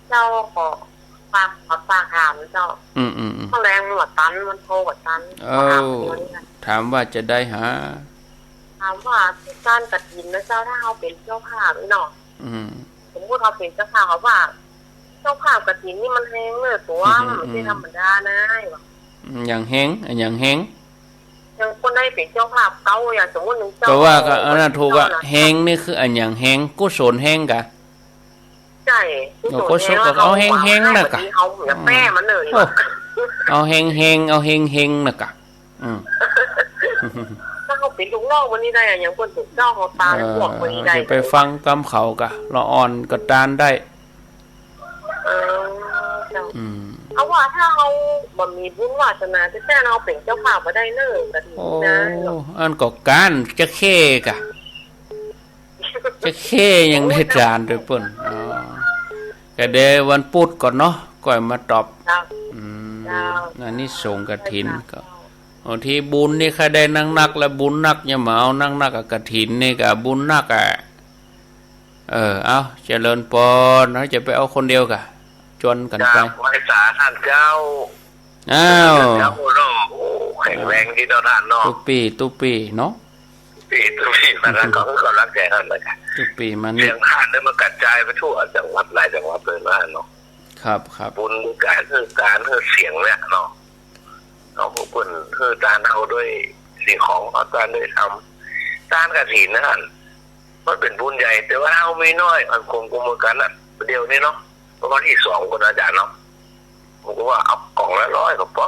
เจ้าขอฝากถามเจ้าเขาแรงหัวตันมันโทรหัวตันถามว่าจะได้หาถามว่าการกฐินนะเจ้าถ้าเขาเป็นเจ้าภาพเนาะสมมติเขาเป็นเจ้าภาพเขาว่าเจ้าภาพกฐินนี่มันแห้งเลยตัวมันไม่ธรรมดานะอย่างแห้งอย่างแห้ง ยังคนได้เป็นเจ้าภาพเก่าอย่างสมมติหนึ่งเจ้า ก็ว่าก็อันนั้นถูกอะแฮงนี่คืออันอย่างแฮงกุศลแฮงกะ ใช่ ก็ชกกับเอาแห้งๆน่ะกะ เอาอย่าแป้มันเลย เอาแฮงเอาแฮงน่ะกะถ้าเขาเป็นลูกน้องวันนี้ได้อย่างคนถูกเจ้าเขาตาบวกวันนี้ได้ จะไปฟังกำเขากะละอ่อนก็ตานได้เอาว่าถ้าเขาบ่มีบุญวาสนาที่แท้เราเป็นเจ้าภาพมาได้เนิ่นก็ดีนะ อันก็การจะเข้กะจะเข้ยังได้จานด้วยเปิ้นก็เดวันพุธก่อนเนาะก่อยมาตอบอันนี้ส่งกฐินก็บางทีบุญนี่ใครได้นั่งนักแล้วบุญนักอย่ามาเอานั่งนักกับกฐินนี่กับบุญนักอ่ะเอาเจริญพรนะจะไปเอาคนเดียวกะจวนกันไปไว้สาท่านเจ้าเจ้าโลแข็งแรงที่เราท่านเนาะตุปีเนาะปีมาแล้วก็รักแกท่านเลยค่ะตุปีมันเสียงท่านได้มากระจายไปทั่วจังหวัดหลายจังหวัดเลยนะเนาะครับบุญการเสียงเนี่ยเนาะเอาพวกคนการเอาด้วยสิ่งของเอาการด้วยทำการกฐินนั่นมันเป็นบุญใหญ่แต่ว่าเอาไม่น้อยอันคงกุมกันอ่ะเดียวนี้เนาะประมาณที่2คนอาจารย์เนาะผมก็ว่าเอากล่องละ100ก็พอ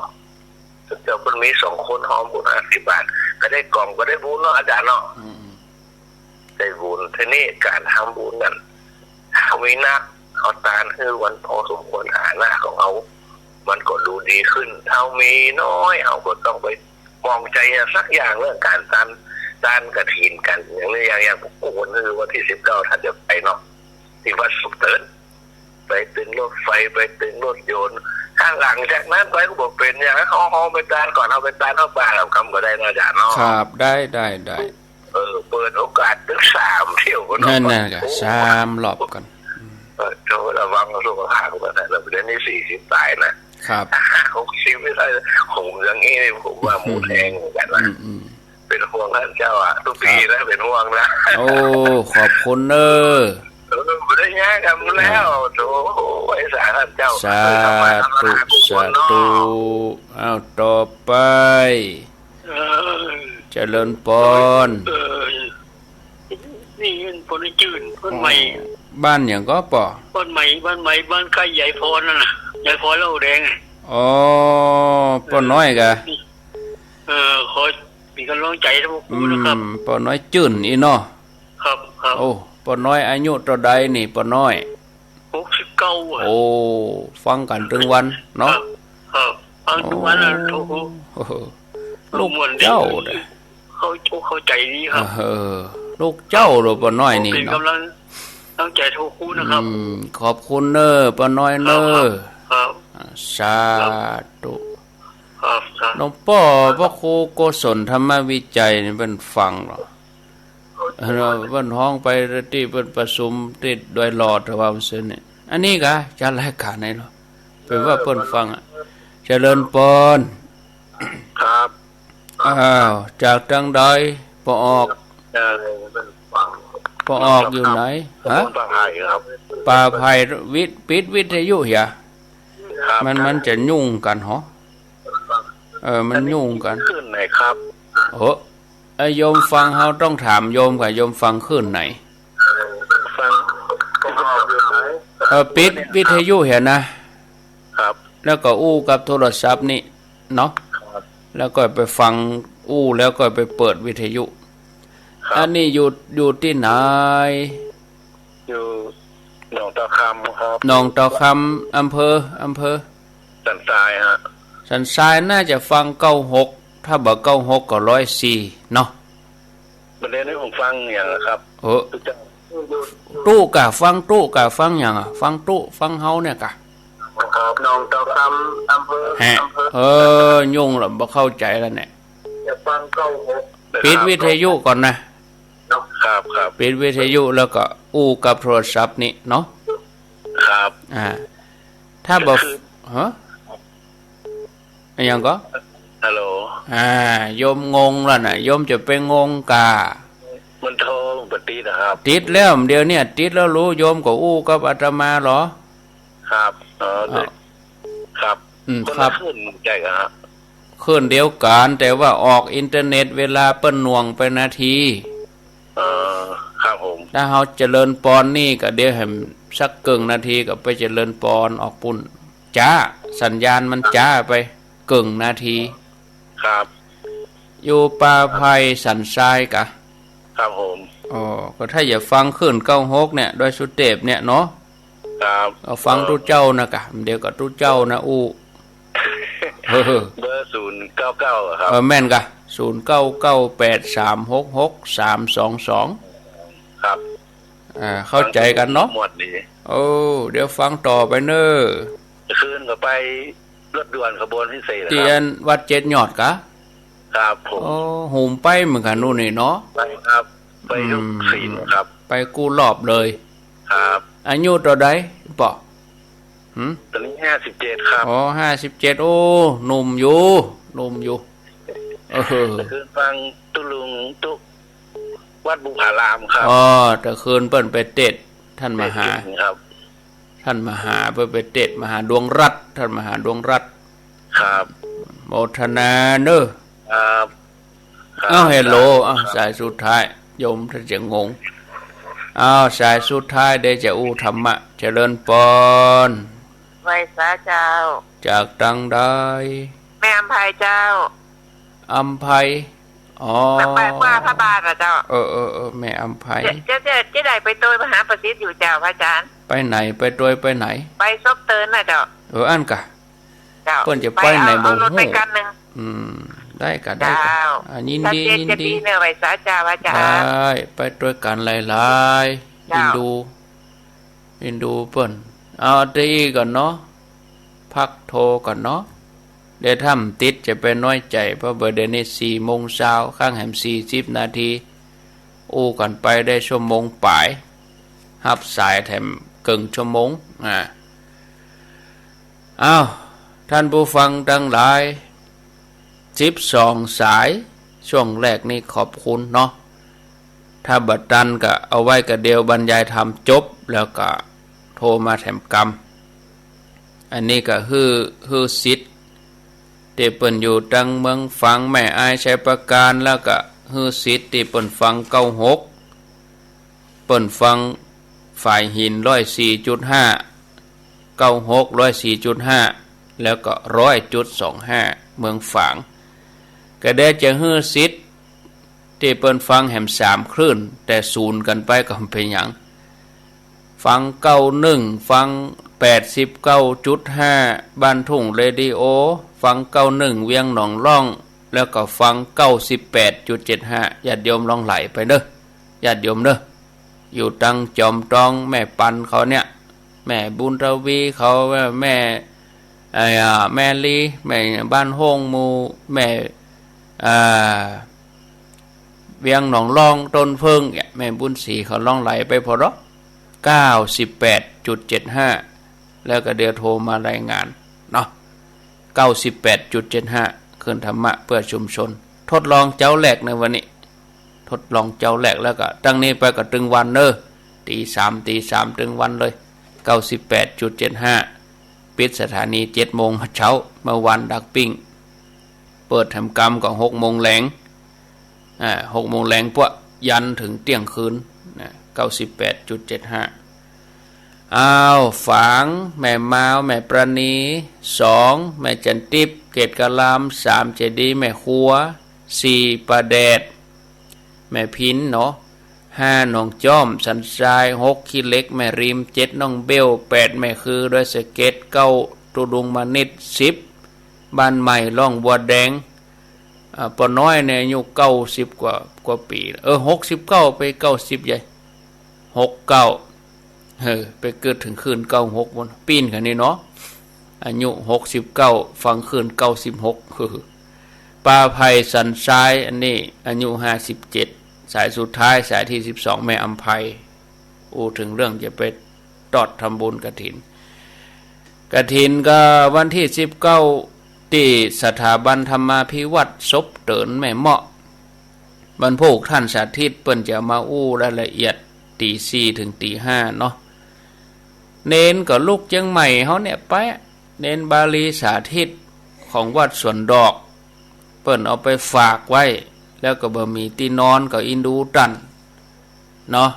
เจ้าคนมี2คนหอมบุญ50 บาทก็ได้กล่องก็ได้บุญเนาะอาจารย์เนาะได้บุญทีนี้การทำบุญนั่นเอามีนักเอาตาลคือวันพอสมควรหาหน้าของเอามันก็ดูดีขึ้นเอามีน้อยเอาก็ต้องไปมองใจสักอย่างเรื่องการต้านกฐินกันอย่างนี้อย่างพวกคนคือวันที่19ท่านจะไปเนาะที่วัดสุขเติร์นไปตึงรถไฟไปตึงรถยนต์ข้างหลังจากนั้นไปก็บอกเป็นอย่างนั้นเขาไปต้านก่อนเอาไปต้านเข้าป่าเราคำก็ได้นะจ๊ะเนาะครับได้เปิดโอกาสถึง3 เที่ยวก็นั่นน่ะก็3 รอบกันเราระวังสุขภาพกันนะเราเดือนนี้40ตายนะครับ60ไม่ใช่ผมอย่างนี้ผมว่าหมูแทงเหมือนกันนะเป็นห่วงท่านเจ้าอ่ะทุกปีนะเป็นห่วงนะโอ้ขอบคุณไม่ได้แย่กันแล้วโถ่ไอ้สาท่านเจ้าสาธุเอาต่อไปเจริญพรนี่คนจืดคนใหม่บ้านอย่างก็ป่อบ้านใหม่บ้านใกล้ใหญ่พรนั่นน่ะใหญ่พรแล้วแดงอ๋อป่อน้อยกะขอมีกำลังใจทั้งคู่นะครับป่อน้อยจื่นอีเนาะครับโอ้ป่อน้อยอายุเท่าใดนี่ป่อน้อย69โอ้ฟังกันถึงวันเนาะครับฟังถึงวันแล้วทุกลูกเจ้าเด้อเข้าใจดีครับลูกเจ้าหรือป่อน้อยนี่เนาะเป็นกำลังตั้งใจทุกคู่นะครับขอบคุณเนอป่อน้อยเนอครับสาธุหลวงพ่อพระครูโกศลธรรมวิจัยนี่เป็นฟังหรอเราเป็นห้องไปที่เป็นประชุมที่โดยหลอดว่าเส้นนี่อันนี้กะจะรายการไหนหรอเป็นว่าเปิ้นฟังอ่ะเจริญพรครับจากทางใดปออกอยู่ไหนฮะป่าไผ่ปิดวิทยุเหรอมันจะยุ่งกันเหรอมันยุ่งกันขึ้นไหนครับโอ้โยมฟังเฮาต้องถามโยมกับโยมฟังขึ้นไหนฟังอยู่ไหนปิดวิทยุเห็นนะครับแล้วก็อู้กับโทรศัพท์นี่เนาะแล้วก็ไปฟังอู้แล้วก็ไปเปิดวิทยุอันนี้อยู่ที่ไหนอยู่หนองตะคำครับหนองตะคำอำเภอสันทรายฮะสันทรายน่าจะฟัง96ถ้าบอก96ก็104เนาะประเด็นนี้ผมฟังอย่างนะครับตู้กะฟังอย่างอ่ะฟังตู้ฟังเฮาเนี่ยกะน้องเต่าคำอำเภอยุ่งแล้วบ่เข้าใจแล้วเนี่ยจะฟัง96ปิดวิทยุก่อนนะครับปิดวิทยุแล้วก็อู้กับโทรศัพท์นี่เนาะครับถ้าบอกฮะยังก็ฮัลโหลโยมงงแล้วน่ะโยมจะไปงงกามันโทรปฏินะครับติดแล้วเดี๋ยวนี้ติดแล้วรู้โยมก็อู้กับอาตมาเหรอครับครับครับขึ้นใจกันฮะค คืนเดียวกันแต่ว่าออกอินเทอร์เน็ตเวลาเปิ้นหน่วงไปนาทีครับผม ถ้าเฮาเจริญปอนนี่ก็เดี๋ยวให้สักเกิงนาทีก็ไปเจริญปอนออกปุ่นจ้าสัญญาณมันจ้าไปเกิงนาทีครับอยู่ป่าไผ่สันทรายกะครับผมอ๋อก็ถ้าอย่าฟังขึ้น96เนี่ยโดยสุเทพเนี่ยเนาะครับเอาฟังตู้เจ้านะกะเดี๋ยวก็ตู้เจ้านะอู้เบอร์099ครับแม่นกะ0998366322ครับเข้าใจกันเนาะหมดนี้โอ้เดี๋ยวฟังต่อไปเน้อคืนก็ไปรถด่วนขบวนพิเศษครับเตียนวัดเจ็ดยอดกะครับผมโอ้หุ่มไปเหมือนกันนู่นนี่เนาะไปครับไปทุกศีลครับไปกู้รอบเลยครับอายุต่อใดป่ะตอนนี้57ครับอ๋อ57โอ้หนุ่มอยู่คืนฟังตุลุงตุวัดบุพารามครับอ๋อแต่คืนเปิ้นไปเตดท่านมหาครับท่านมหาไปเตดมหาดวงรัตน์ท่านมหาดวงรัตน์ครับโมทนาเน้อครับเฮลโลสายสุดท้ายโยมท่านจะงงสายสุดท้ายได้จะอู้ธรรมะเจริญปอนไว้สาเจ้าจากตังได้แม่อำไพเจ้าอำไพแม่ว่าพระบาทเจ้าแม่อำไพจะได้ไปโดยมหาประสิทธิ์อยู่เจ้าพระอาจารย์ไปไหนไปโดยไปไหนไปซบเตินนะเจ้าอันกะเพิ่นจะไปไหนบ่ฮู้ไปกันนึงได้กะได้กะยินดีเนื้อไว้สาเจ้าพระอาจารย์ได้ไปด้วยกันหลายๆยินดูเพิ่นเอาตีก่อนเนาะพักโทรก่อนเนาะเดี๋ยวถ้ำติดจะไปน้อยใจเพราะเบอร์เดนี่4 โมงเช้าข้างแหม40 นาทีอู้กันไปได้ชั่วโมงป่ายหับสายแถมเกินชั่วโมงท่านผู้ฟังทั้งหลาย12 สายช่วงแรกนี่ขอบคุณเนาะถ้าบัดดันก็เอาไว้กับเดียวบรรยายธรรมจบแล้วก็โทรมาแถมกรรมอันนี้ก็ฮือสิทธิ์ที่เปิ้นอยู่ตังเมืองฟังแม่อายชัยประการแล้วก็ฮือสิทธิ์ที่เปิ้นฟัง96เปิ้นฟังฝ่ายหิน104.5 96 104.5แล้วก็ 100.25 เมืองฝางก็ได้จะฮือสิทธิ์ที่เปิ้นฟังแหม3 คลื่นแต่ศูนย์กันไปก็เป็นหยังฟัง91ฟัง89.5บ้านทุ่งเรดิโอฟัง91เวียงหนองล่องแล้วก็ฟัง98.75ญาติโยมลองไหลไปเด้อญาติโยมเด้ออยู่ตังจอมตองแม่ปันเขาเนี่ยแม่บุญทวีเขาแม่แม่ลีแม่บ้านโฮงหมู่แม่เวียงหนองล่องต้นเพิงเนี่ยแม่บุญศรีเขาลองไหลไปพอดอก98.75แล้วก็เดี๋ยวโทรมารายงานเนาะ98.75คืนธรรมะเพื่อชุมชนทดลองเจ้าแหลกในวันนี้ทดลองเจ้าแหลกแล้วก็ตั้งนี้ไปก็ตึงวันเนอตี 3ตึงวันเลย 98.75 ปิดสถานี 7 โมงเช้าเมื่อวันดักปิ้งเปิดทำกรรมก็6 โมงแลง6 โมงแลงพวกยันถึงเที่ยงคืน98.75ฝางแม่มาวแม่ประณี2แม่จันทิพย์เกตกะลาม3เจดีแม่ครัว4ประแดดแม่พินเนาะ5น้องจ้อมสันทราย6ขี้เล็กแม่ริม7น้องเบล8แม่คือด้วยสเก็ต9ตุดุงมานิด10บ้านใหม่ร่องบัวแดงปอน้อยเนี่ยอายุ90กว่าปี69ไป90ใหญ่69ไปเกิดถึงคืน96บนปีนกันนี่เนาะอายุ69ฟังคืน96ป้าไผ่สันทรายอันนี้อายุ57สายสุดท้ายสายที่12แม่อำไพถึงเรื่องจะไปตอดทำบุญกฐินก็วันที่19ที่สถาบันธรรมาภิวัตรศพเตินแม่เหมาะบรรพบุรุษท่านสาธิตเปิ้นจะมารายละเอียดตี 4 ถึงตี 5เนาะเน้นก็ลูกเชียงใหม่เขาเนี่ยไปเน้นบาลีสาธิตของวัดสวนดอก ปิ้นเอาไปฝากไว้แล้วก็บ่มีที่นอนก็อินดูตันเนาะ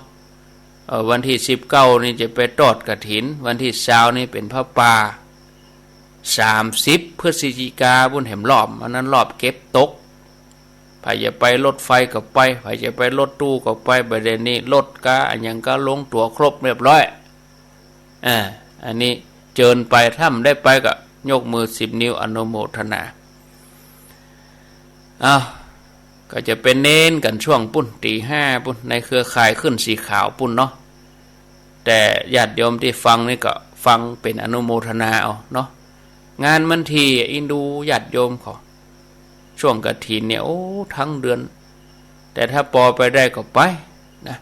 วันที่19นี่จะไปทอดกฐินวันที่20นี่เป็นพระป่า30พฤศจิกาบุญแหมรอบอันนั้นรอบเก็บตกใครจะไปรถไฟก็ไปใครจะไปรถตู้ก็ไปประเด็นนี้รถก็อันยังก็ลงตั๋วครบเรียบร้อยอันนี้เจิญไปถ้าได้ไปก็ยกมือ10 นิ้วอนุโมทนาก็จะเป็นเน้นกันช่วงปุ้นตี 5ปุ้นในเครือข่ายขึ้นสีขาวปุ้นเนาะแต่ญาติโยมที่ฟังนี่ก็ฟังเป็นอนุโมทนาเอาเนาะงานมันทีอินดูญาติโยมเขาช่วงกฐินเนี่ยโอ้ทั้งเดือนแต่ถ้าปอไปได้ก็ไปนะ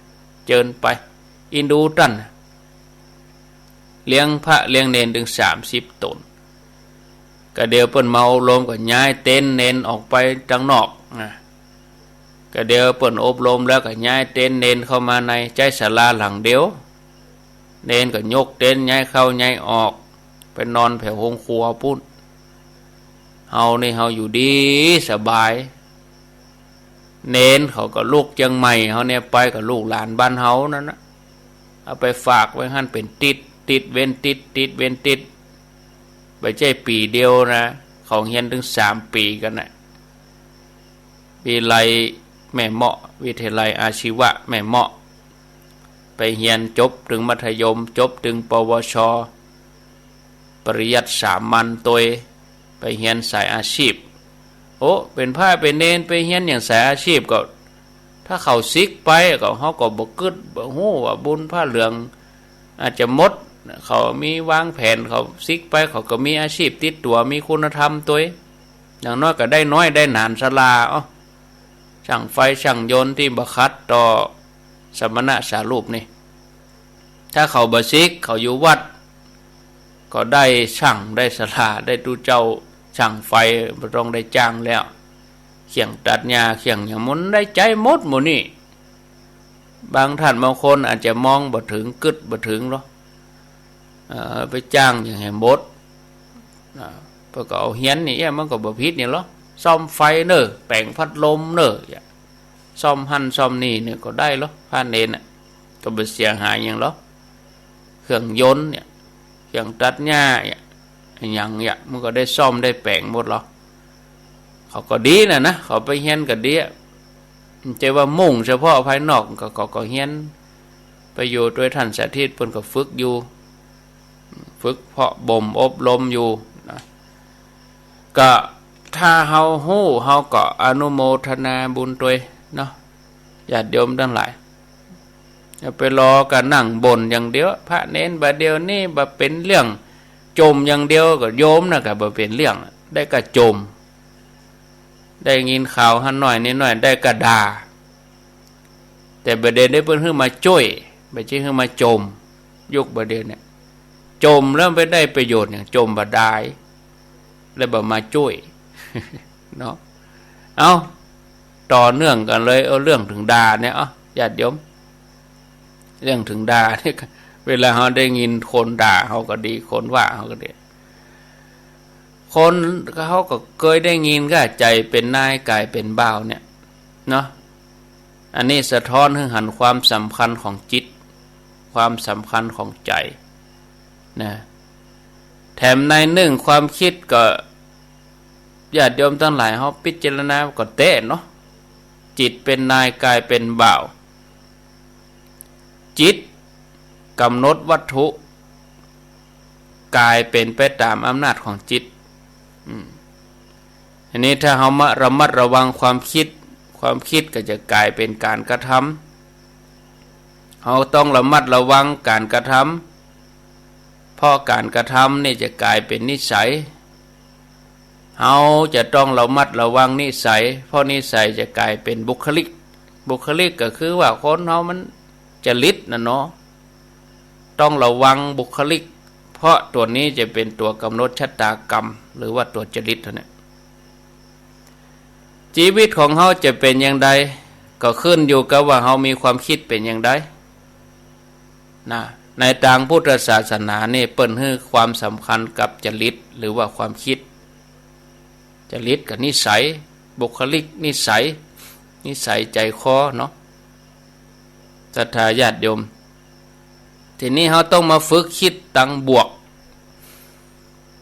เจิญไปอินดูตันเลี้ยงพระเลี้ยงเนนถึง30 ตนก็เดี๋ยวเปิ้นเมาลมก็ย้ายเต็นท์เนนออกไปทางนอกนะก็เดี๋ยวเปิ้นอบรมแล้วก็ย้ายเต็นท์เนนเข้ามาในใจศาลาหลังเดียวเนนก็ยกเต็นท์ย้ายเข้าย้ายออกไปนอนแผ่วห้องครัวปุ้นเฮานี่เฮาอยู่ดีสบายเนนเขาก็ลูกเชียงใหม่เฮาเนี่ยไปกับลูกหลานบ้านเฮานั่นนะเอาไปฝากไว้หั่นเป็นติดเว้นติดไม่ใช่ปีเดียวนะเขาเรียนถึง3 ปีกันนะวิทยาลัยแม่เมาะวิทยาลัยอาชีวะแม่เมาะไปเรียนจบถึงมัธยมจบถึงปวชปริญญาสามัญตัวไปเรียนสายอาชีพโอ้เป็นผ้าเป็นเนนไปเรียนอย่างสายอาชีพก็ถ้าเขาซิกไปก็เขาก็บ่กึดบ่ฮู้ว่าบุญผ้าเหลืองอาจจะหมดเขามีวางแผนเขาซิกไปเขาก็มีอาชีพติดตัวมีคุณธรรมตัวอย่างน้อยก็ได้น้อยได้นานสลาช่างไฟช่างยนต์ที่บคัดต่อสมณะสารูปนี่ถ้าเขาบ่ซิกเขาอยู่วัดก็ได้ช่างได้สลาได้ดูเจ้าช่างไฟบ่ต้องได้จ้างแล้วเขียงตัดหญ้าเขียงอย่างมันได้ใจหมดหมดนี่บางท่านบางคนอาจจะมองบ่ถึงกึดบ่ถึงหรอกไปจ้างอย่างแห่งบดเพื่อก็เอาเฮียนนี่มันก็บ่ผิดนี่หรอซ่อมไฟเนอะแปลงพัดลมเนอะซ่อมหั่นซ่อมนี่เนี่ยก็ได้หรอพระเนนก็บ่เสียหายอย่างหรอเครื่องยนต์เนี่ยเครื่องตัดหญ้าอย่างมันก็ได้ซ่อมได้แปลงหมดหรอเขาก็ดีนะเขาไปเฮียนก็ดีจะว่ามุ่งเฉพาะภายนอกก็เฮียนไปอยู่ด้วยท่านสาธิตเพิ่นก็ฝึกอยู่ฝึกเพาะบ่มอบรมอยู่นะก็ถ้าเฮาฮู้เฮาก็อนุโมทนาบุญตัวเนาะญาติโยมทั้งหลายอย่าไปรอกันนั่งบ่นอย่างเดียวพระเน้นบัดเดียวนี่บ่เป็นเรื่องจมอย่างเดียวก็โยมนะก็บ่เป็นเรื่องได้ก็จมได้ยินข่าวหันหน่อยนิดหน่อยได้ก็ด่าแต่ประเด็นได้เพิ่นขึ้นมาจ้อยไม่ใช่ขึ้นมาจมยุคประเด็นเนี่ยจมแล้วไปได้ประโยชน์อย่างจมบ่ได้แล้วบ่มาจ้อยเนาะเอาต่อเนื่องกันเลยเรื่องถึงด่าเนี่ยญาติโยมเรื่องถึงด่าเนี่ยเวลาเราได้ยินคนด่าเขาก็ดีคนว่าเขาก็ดีคนเขาก็เคยได้ยินก็ใจเป็นนายกายเป็นบ่าวเนี่ยเนาะอันนี้สะท้อนให้เห็นความสำคัญของจิตความสำคัญของใจนะแถมในหนึ่งความคิดก็ญาติโยมทั้งหลายเขาพิจารณาก็เตะเนาะจิตเป็นนายกายเป็นบ่าวจิตกำหนดวัตถุกายเป็นไปตามอำนาจของจิตอันนี้ถ้าเรามาระมัดระวังความคิดก็จะกลายเป็นการกระทำเราต้องระมัดระวังการกระทำเพราะการกระทำนี่จะกลายเป็นนิสัยเราจะต้องระมัดระวังนิสัยเพราะนิสัยจะกลายเป็นบุคลิกก็คือว่าคนเรามันจริตนะเนาะต้องระวังบุคลิกเพราะตัวนี้จะเป็นตัวกำหนดชะตากรรมหรือว่าตัวจริตเนี่ยชีวิตของเขาจะเป็นอย่างไรก็ขึ้นอยู่กับว่าเขามีความคิดเป็นอย่างไรนะในทางพุทธศาสนานี่เปิ้นให้ความสำคัญกับจริตหรือว่าความคิดจริตกับนิสัย บุคลิกนิสัยใจคอเนาะศรัทธาญาติโยมทีนี้เราต้องมาฝึกคิดตั้งบวก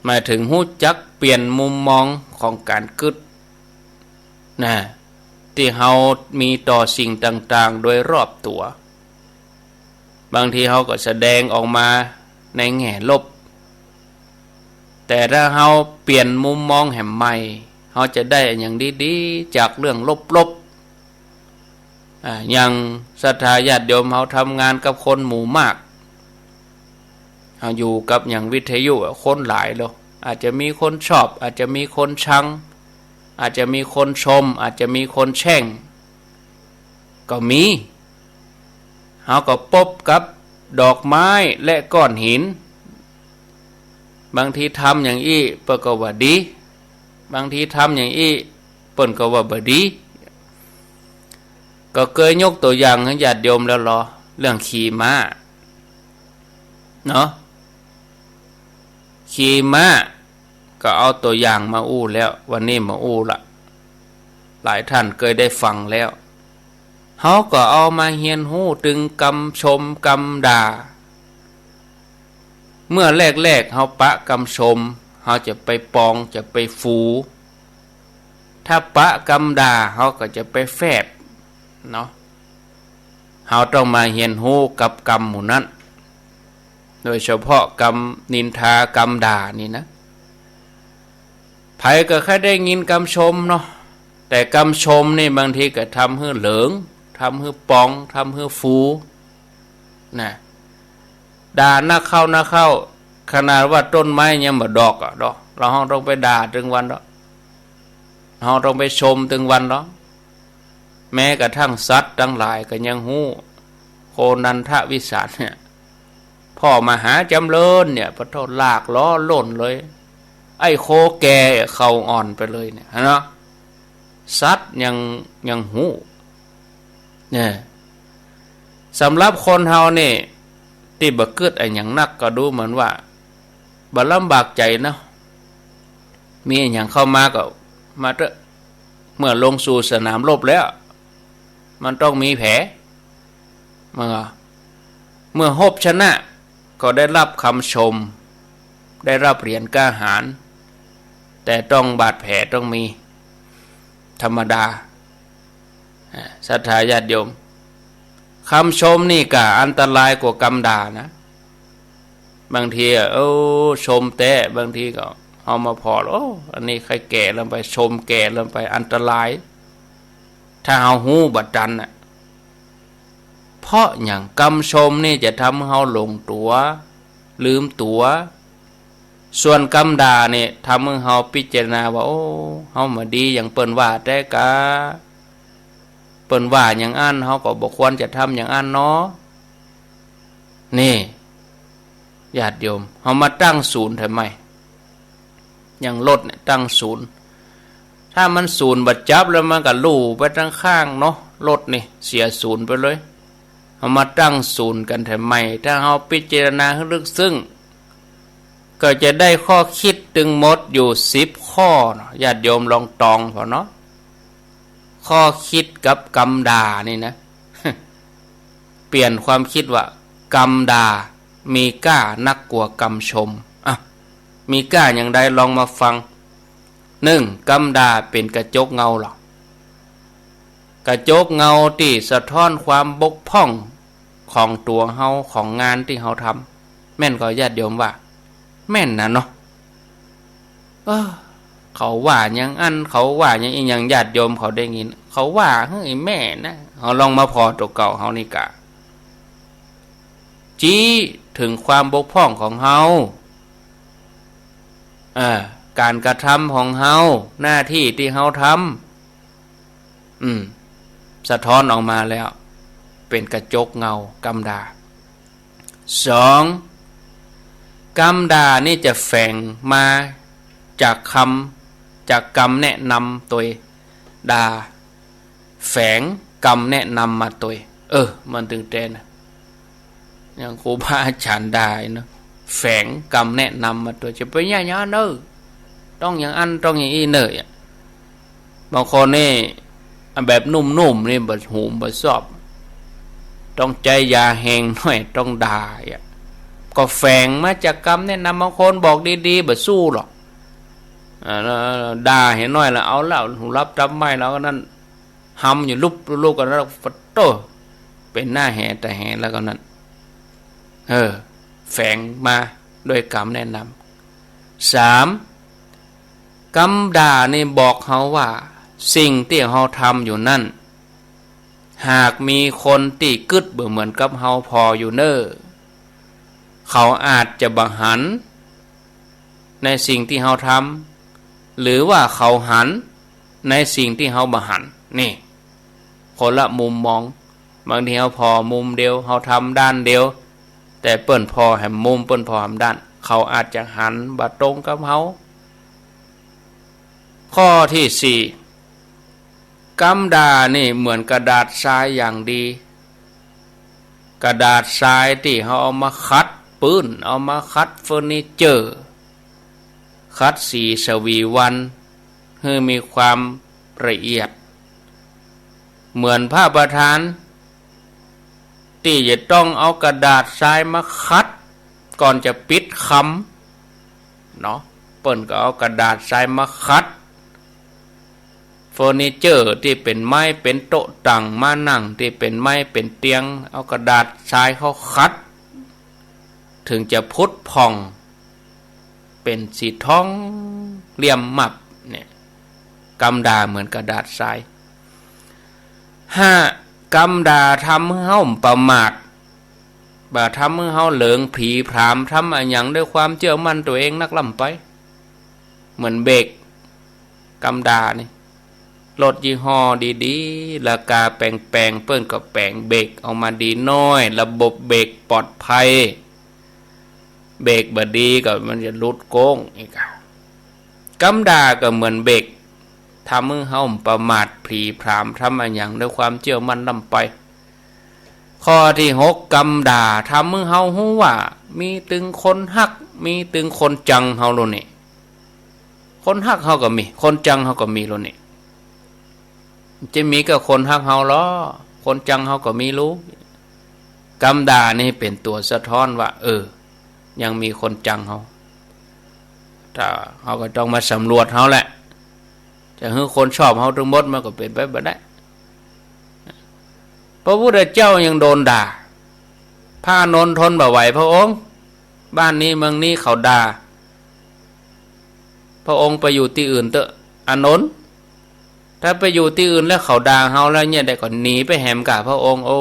หมายถึงหู้จักเปลี่ยนมุมมองของการกึศนะที่เรามีต่อสิ่งต่างๆโดยรอบตัวบางทีเราก็แสดงออกมาในแง่ลบแต่ถ้าเราเปลี่ยนมุมมองแห่งใหม่เราจะได้อย่างดีๆจากเรื่องลบๆอย่างศรัทธาญาติโยมเราทำงานกับคนหมู่มากเราอยู่กับอย่างวิทยุคนหลายเลยอาจจะมีคนชอบอาจจะมีคนชังอาจจะมีคนชมอาจจะมีคนแช่งก็มีเราก็พบกับดอกไม้และก้อนหินบางทีทำอย่างอี้เปิ้นก็ว่าดีบางทีทำอย่างอี้เปิ้นก็ว่าบ่ดีก็เคยยกตัวอย่างให้ญาติโยมแล้วหรอเรื่องขี่ม้าเนาะขี่ม้าก็เอาตัวอย่างมาอู้แล้ววันนี้มาอู้ละหลายท่านเคยได้ฟังแล้วเขาก็เอามาเฮียนหู้ถึงกำชมกำด่าเมื่อแรกเขาปะกำชมเขาจะไปปองจะไปฟูถ้าปะกำด่าเขาก็จะไปแฝบเนาะเขาต้องมาเฮียนหู้กับกำหมู่นั้นโดยเฉพาะกำนินทากำด่านี่นะไผก็แค่ได้ยินกำชมเนาะแต่กำชมนี่บางทีก็ทำให้เหลิงทำให้ปองทำให้ฟูนะด่านักเข้าขนาดว่าต้นไม้ยังบ่ดอกอ่ะดอกเราต้องไปด่าถึงวันเนาะเราต้องไปชมถึงวันเนาะแม้กระทั่งสัตว์ทั้งหลายก็ยังหู้โคนันทวิสารเนี่ยพ่อมหาจำเริญเนี่ยพระโทษลากล้อล่นเลยไอ้โคแก่เข่าอ่อนไปเลยเนี่ยเนาะสัตว์ยังหูเนี่ยสำหรับคนเฮานี่ที่บ่เกิดไอ้หยังนักก็ดูเหมือนว่าบ่ลำบากใจเนาะมีหยังเข้ามาก็มาเถอะเมื่อลงสู่สนามรบแล้วมันต้องมีแผลเมื่อรบชนะก็ได้รับคำชมได้รับเหรียญกล้าหาญแต่ต้องบาดแผลต้องมีธรรมดาศรัทธาญาติโยมคำชมนี่ก็อันตรายกว่ากำด่านะบางทีชมแต่บางทีก็เอามาพอแล้วอันนี้ใครแก่ลงไปชมแก่ลงไปอันตรายถ้าเอาหูบัดดันน่ะเพราะอย่างกำชมนี่จะทำให้เราหลงตัวลืมตัวส่วนกำด่าเนี่ยทำให้เราพิจารณาว่าเฮามาดีอย่างเปิ้นว่าแต่กะเปิ้นว่าอย่างอันเฮาก็บ่ควรจะทำอย่างอันเนาะนี่ญาติโยมเฮามาตั้งศูนย์ทำไมอย่างรถเนี่ยตั้งศูนย์ถ้ามันศูนย์บัดจับแล้วมันก็ลู่ไปทางข้างเนาะรถนี่เสียศูนย์ไปเลยเอามาตั้งศูนย์กันทำไมถ้าเฮาพิจารณาให้ลึกซึ้งก็จะได้ข้อคิดตึงหมดอยู่10ข้อญาติโยมลองตองพอเนาะข้อคิดกับกำด่านี่นะ เปลี่ยนความคิดว่ากำด่ามีกล้านักกว่ากำชมมีกล้าอย่างใดลองมาฟัง1กำด่าเป็นกระจกเงาหรอกระจกเงาที่สะท้อนความบกพร่องของตัวเฮาของงานที่เฮาทำแม่นก็ญาติโยมว่าแม่นนะเนาะเขาว่าอย่างอันเขาว่าอย่างอีหยังญาติโยมเขาได้ยินเขาว่าเฮ้ยแม่นะเขาลองมาพอตัวเก่าเฮานี่กะจี้ถึงความบกพร่องของเฮาการกระทำของเฮาหน้าที่ที่เฮาทำสะท้อนออกมาแล้วเป็นกระจกเงากำด่า2กำด่านี่จะแฝงมาจากคำแนะนำตัวด่าแฝงกำแนะนำมาตัวมันตึงเต้นอย่างครูบาอาจารย์ได้เนาะแฝงกำแนะนำมาตัวจะไปย่าๆเนอะต้องอย่างอันต้องอย่างอีเนย บางคนนี่แบบนุ่มๆนี่บ่หูบ่ชอบต้องใจยาแหงหน่อยต้องด่าอ่ะก็แฝงมาจากกรรมแนะนำบางคนบอกดีๆบ่สู้หรอกด่าเห็นหน่อยแล้วเอาแล้วหูรับจำไม่แล้วก็นั่นหำอยู่ลุกกันแล้วฟัดโตเป็นหน้าแห่แต่แห่แล้วก็นั่นแฝงมาด้วยกรรมแนะนำ3กรรมด่านี่บอกเขาว่าสิ่งที่เขาทำอยู่นั่นหากมีคนที่กึดเหมือนกับเขาพออยู่เน้อเขาอาจจะบังหันในสิ่งที่เขาทำหรือว่าเขาหันในสิ่งที่เขาบังหันนี่คนละมุมมองบางทีเขาพอมุมเดียวเขาทำด้านเดียวแต่เปิ้นพอแหมมุมเปิ้นพอแหมด้านเขาอาจจะหันบัดตรงกับเขาข้อที่4กำดานี่เหมือนกระดาษทรายอย่างดีกระดาษทรายที่เขาเอามาคัดปืนเอามาคัดเฟอร์นิเจอร์คัดสีชวีวันให้มีความละเอียดเหมือนพระประธานที่จะต้องเอากระดาษทรายมาคัดก่อนจะปิดคำเนาะเปิ้นก็เอากระดาษทรายมาคัดเฟอร์นิเจอร์ที่เป็นไม้เป็นโต๊ะตั้งมานั่งที่เป็นไม้เป็นเตียงเอากระดาษทรายเขาคัดถึงจะพุทธพองเป็นสีทองเหลี่ยมมับเนี่ยกำดาเหมือนกระดาษทราย5กำดาทำให้เฮาประมาทบ่ทำให้เฮาเหลิงผีพรามทำอะไรอย่างด้วยความเชื่อมั่นตัวเองนักล่ำไปเหมือนเบรกกำดานี่รถยี่ห้อดีๆราคาแปลงเปิ้นก็แปลงเบรกออกมาดีน้อยระบบเบรกปลอดภัยเบรกบดีก็มันจะลุดโค้งอีกกำดาก็เหมือนเบรกทำมือเฮาประมาทผีพรามทำอะไรอย่างด้วยความเชื่อมั่นล่ำไปข้อที่6กำดาทำมือเฮาฮู้ว่ามีตึงคนฮักมีตึงคนจังเฮาโลนี่คนฮักเฮาก็มีคนจังเฮาก็มีโลนี่จะมีกับคนฮักเฮาล้อคนจังเฮาก็มีรู้กำดานี่เป็นตัวสะท้อนว่ายังมีคนจังเฮาถ้าเฮาก็ต้องมาสำรวจเฮาแหละจะให้คนชอบเฮาทั้งหมดมันก็เป็นไปบ่ได้พระพุทธเจ้ายังโดนด่าพระนนท์ทนบ่ไหวพระองค์บ้านนี้เมืองนี้เขาด่าพระองค์ไปอยู่ที่อื่นเถอะอานนท์ถ้าไปอยู่ที่อื่นแล้วเขาด่าเฮาแล้วเนี่ยได้ก็หนีไปแหมกับพระองค์โอ้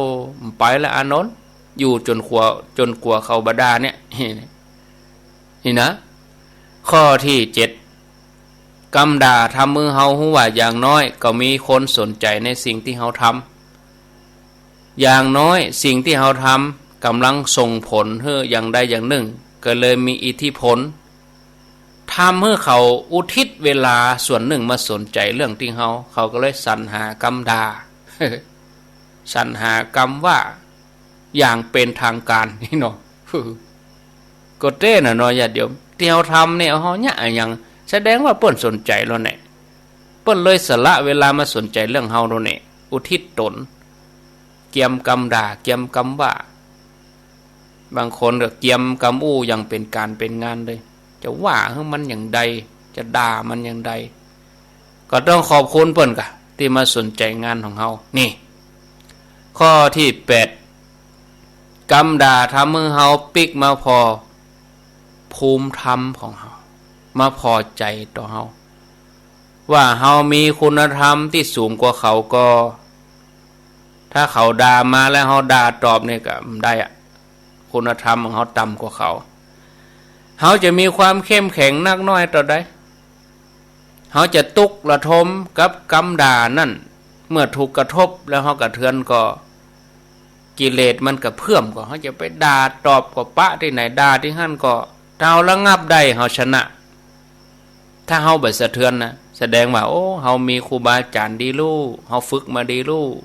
ไปแล้วอานนท์อยู่จนกลัวเขาบดาเนี่ยนี่นะข้อที่7กำดาทำมือเฮาฮู้ว่าอย่างน้อยก็มีคนสนใจในสิ่งที่เฮาทำอย่างน้อยสิ่งที่เฮาทำกำลังส่งผลให้อย่างใดอย่างหนึ่งก็เลยมีอิทธิพลทำให้เขาอุทิศเวลาส่วนหนึ่งมาสนใจเรื่องที่เขาก็เลยสรรหากำดา สรรหากรรมว่าอย่างเป็นทางการนี่เนาะ ก็เต้น่ะเนาะญาติโยมที่เฮาทำเนี่ยเฮาเนี่ยอย่างแสดงว่าเปิ้นสนใจแล้วเนี่ยเปิ้นเลยสละเวลามาสนใจเรื่องเฮาแล้วเนี่ยอุทิศตนเกียมกำด่าเกียมกำว่าบางคนก็เกียมกำอู้อย่างเป็นการเป็นงานเลยจะว่าให้มันอย่างใดจะด่ามันอย่างใดก็ต้องขอบคุณเปิ้นกะที่มาสนใจงานของเฮานี่ข้อที่8กำด่าทำให้เฮาปิกมาพอภูมิธรรมของเฮามาพอใจต่อเฮาว่าเฮามีคุณธรรมที่สูงกว่าเขาก็ถ้าเขาด่ามาแล้วเฮาด่าตอบเนี่ยก็ได้อะคุณธรรมของเฮาต่ำกว่าเขาเฮาจะมีความเข้มแข็งนักน้อยต่อใดเฮาจะตุกระทมกับกำด่านั่นเมื่อถูกกระทบแล้วเฮากระเทือนก็กิเลสมันกระเพื่อมก็เฮาจะไปด่าตอบก็ปะที่ไหนด่าที่หั่นก็ถ้าเฮาระงับได้เฮาชนะถ้าเฮาบ่สะเทือนนะแสดงว่าโอ้เฮามีครูบาอาจารย์ดีลูกเฮาฝึกมาดีลูก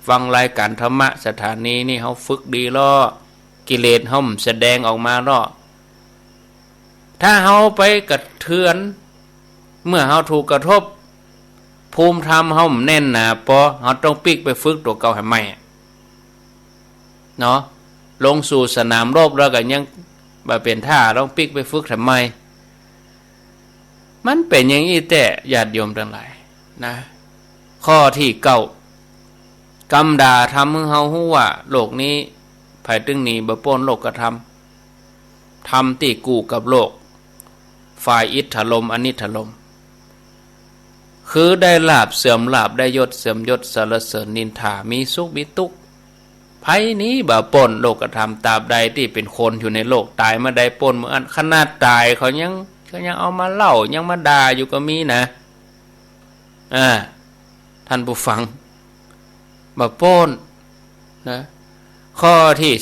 ฟังรายการธรรมะสถานีนี่เฮาฝึกดีล้อกิเลสเฮาแสดงออกมาล้อถ้าเฮาไปกระเทือนเมื่อเฮาถูกกระทบ ภูมิธรรมเฮาแน่นหนาปอเฮาต้องปิกไปฝึกตัวเก่าให้ใหม่เนาะลงสู่สนามรบแล้วก็ยังบ่เป็นท่าต้องปิกไปฝึกให้ใหม่มันเป็นอย่างนี้แต่ญาติโยมทั้งหลายนะข้อที่9กำดาทำให้เฮาฮู้ว่าโลกนี้ไผตึงหนีบ่พ้นโลกกระทำทำที่กูกับโลกฝ่ายอิทธลมอนิทลมคือได้ลาบเสื่อมลาบได้ยศเสื่อมยศสรรเสริญนินทามีสุขมีทุกข์ไผนี้บ่พ้นโลกกระทำตราบใดที่เป็นคนอยู่ในโลกตายเมื่อใดพ้นเมื่ออันขนาดตายเขายังเอามาเล่ายังมาด่าอยู่ก็มีนะท่านผู้ฟังบ่พ้นนะข้อที่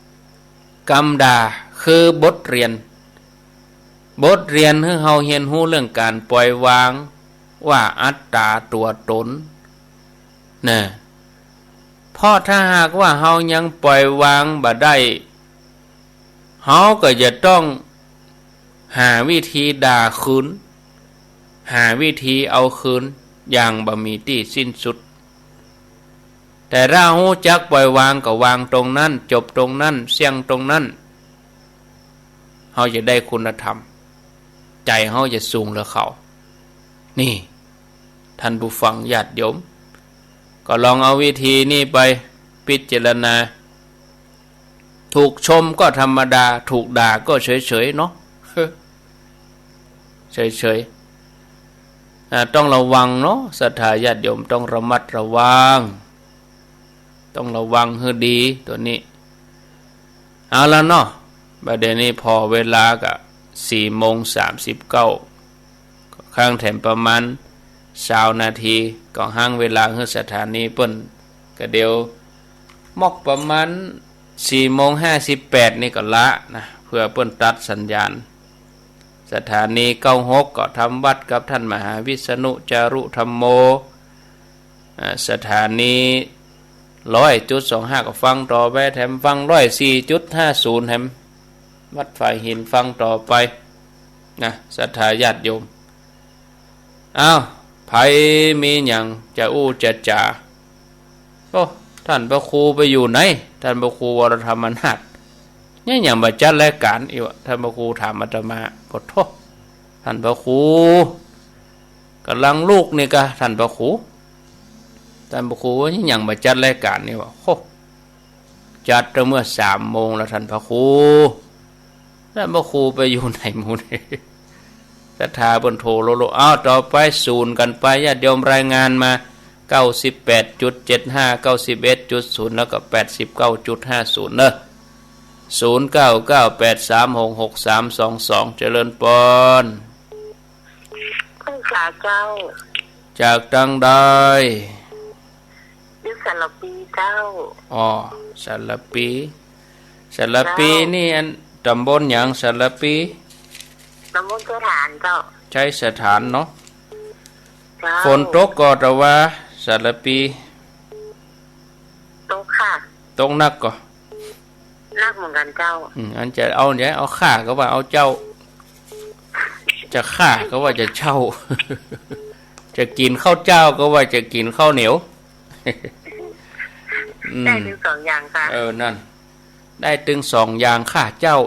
10กำดาคือบทเรียนให้เฮาเรียนรู้เรื่องการปล่อยวางว่าอัตตาตัวตนนะเพราะถ้าหากว่าเฮายังปล่อยวางบ่ได้เฮาก็จะต้องหาวิธีด่าคืนหาวิธีเอาคืนอย่างบ่มีที่สิ้นสุดแต่ถ้าฮู้จักปล่อยวางก็วางตรงนั้นจบตรงนั้นเสี่ยงตรงนั้นเฮาจะได้คุณธรรมใจเฮาจะสูงเหลือเขานี่ท่านผู้ฟังญาติโยมก็ลองเอาวิธีนี้ไปพิจารณาถูกชมก็ธรรมดาถูกด่าก็เฉยๆเนาะเฉยๆต้องระวังเนาะศรัทธาญาติโยมต้องระมัดระวังต้องระวังให้ดีตัวนี้เอาละเนาะบัดนี้พอเวลาก็4:39ข้างแถมประมาณ20นาทีก็ห่างเวลาให้สถานีเปิ้นก็เดี๋ยวมอกประมาณ4:58นี่ก็ละนะเพื่อเปิ้นตัดสัญญาณสถานี96ก็ทำวัดกับท่านมหาวิษณุจารุธรรมโมสถานี100.25ก็ฟังต่อไปแถมฟัง104.50แถมวัดฝ่ายหินฟังต่อไปนะศรัทธาญาติโยมอ้าวไผมีหยังจะอู้จะจ่าโอ้ท่านพระครูไปอยู่ไหนท่านพระครูวรธรรมนาถเนี่ยอย่างมาจัดรายการอีกท่านพระครูถามอาตมาขอโทษท่านพระครูกำลังลูกนี่กะท่านพระครูนี่อย่างมาจัดรายการนี่วะโอ้จัดเมื่อ3 โมงแล้วท่านพระครูแล้วพระครูไปอยู่ไหนหมู่นี่ศรัทธาบนโทโลต่อไปศูนย์กันไปญาติโยมรายงานมา 98.75 91.0 แล้วก็ 89.50 เนอะ0998366322 เจริญปอนข้าเจ้าจากตังใดยุสารปีเจ้าสารปีนี่อันตำบลหยังสารปีตำบลสถานเจ้าใช้สถานเนาะฝนตกก็แต่ว่าสารปีตกค่ะตกนักก็นักเหมือนกันเจ้าอันจะเอาเนี่ยเอาข้าก็ว่าเอาเจ้าจะข้าก็ว่าจะเช่าจะกินข้าวเจ้าก็ว่าจะกินข้าวเหนียวได้ถึง2 อย่างค่ะนั่นได้ถึง2 อย่างข้าเจ้า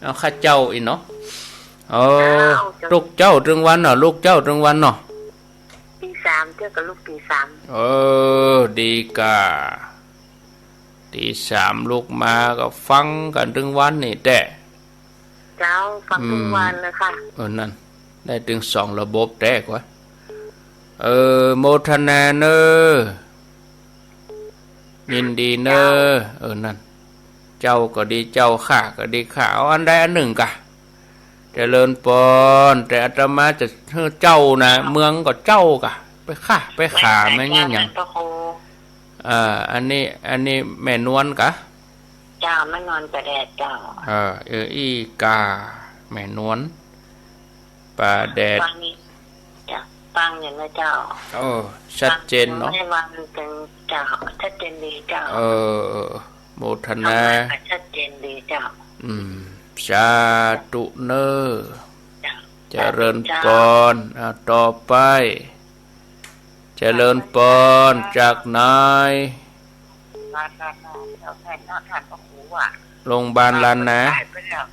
เอาข้าเจ้าเนาะลูกเจ้าถึงวันเนาะลูกเจ้าถึงวันเนาะตี3เจ้ากับลูกตี3ดีกาตี3ลูกมาก็ฟังกันถึงวันนี่แต่เจ้าฟังทุกวันเลยค่ะนั่นได้ถึง2 ระบบแต่กว่าโมทนาเนอยินดีเนอนั่นเจ้าก็ดีเจ้าข้าก็ดีข้าเอาอันใดอันหนึ่งกะเจริญปอนแต่อาตมาจะเจ้านะเมืองก็เจ้ากะไปข้าไปขาไม่เนี่ยหยังอันนี้แม่นวลกะเจ้าแม่นวลประแดดเจ้าอีกาแม่นวลปลาแดดฟังอย่างนะเจ้าชัดเจนเนาะให้วันเป็นเจ้าชัดเจนดีเจ้าโมทนาชัดเจนดีเจ้าสาธุเนอเจริญพรต่อไป เจริญปนจากนาย ร้านแล้วแทนท่านพระครูอ่ะ โรงพยาบาลลานนะ ตายไปแล้ว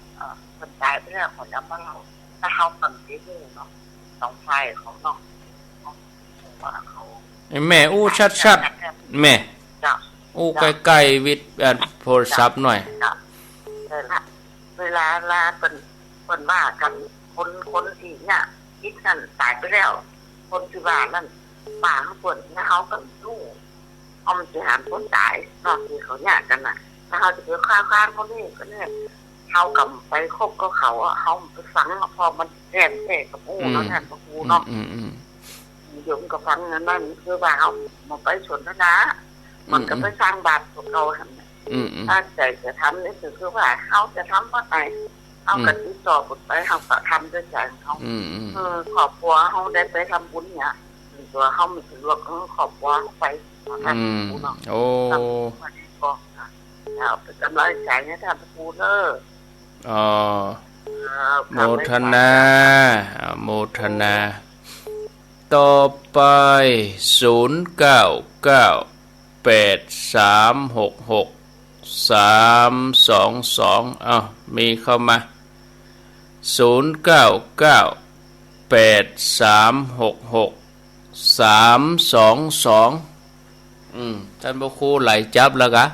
คนตายไปแล้วคนเอามาเราถ้าเขาฝังที่นี่เนาะสองไฟของเนาะว่าเขา แม่อู้ชัดๆแม่ จ้ะ อู้ใกล้ๆวิทย์โทรศัพท์หน่อย จ้ะเวลาเป็นว่ากันคนที่เนี่ยคิดกันตายไปแล้วคนที่ว่านั่นป่าเขาปวดนะเขาก็รู้เอามันจะหามคนตายนอกที่เขาเนี่ยกันน่ะถ้าเขาจะไปฆ่าคนนี้ก็เนี่ยเขากำไปคบกับเขาอ่ะเขาไปฟังพอมันแทนแท้กับผู้เนาะแทนกับผู้เนาะโยมกับฟังนั่นคือว่าเขามาไปชนนะมันก็ไปสร้างบาปของเขาทำถ้าใจจะทำนี่คือว่าเขาจะทำว่าไงเขากันที่ต่อบุญไปเขาก็ทำด้วยใจเขาขอบครัวเขาได้ไปทำบุญเนี่ยตัวเขาไม่ถือว่าขอบครัวเขาไปทำบุญเนาะโอ้ก็เป็นกำลังใจให้ท่านพระครูเนอะโมทนาโมทนาต่อไป0998366322อ้าวมีเข้ามา0998366322ท่านพระครูไหลจับแล้วกะ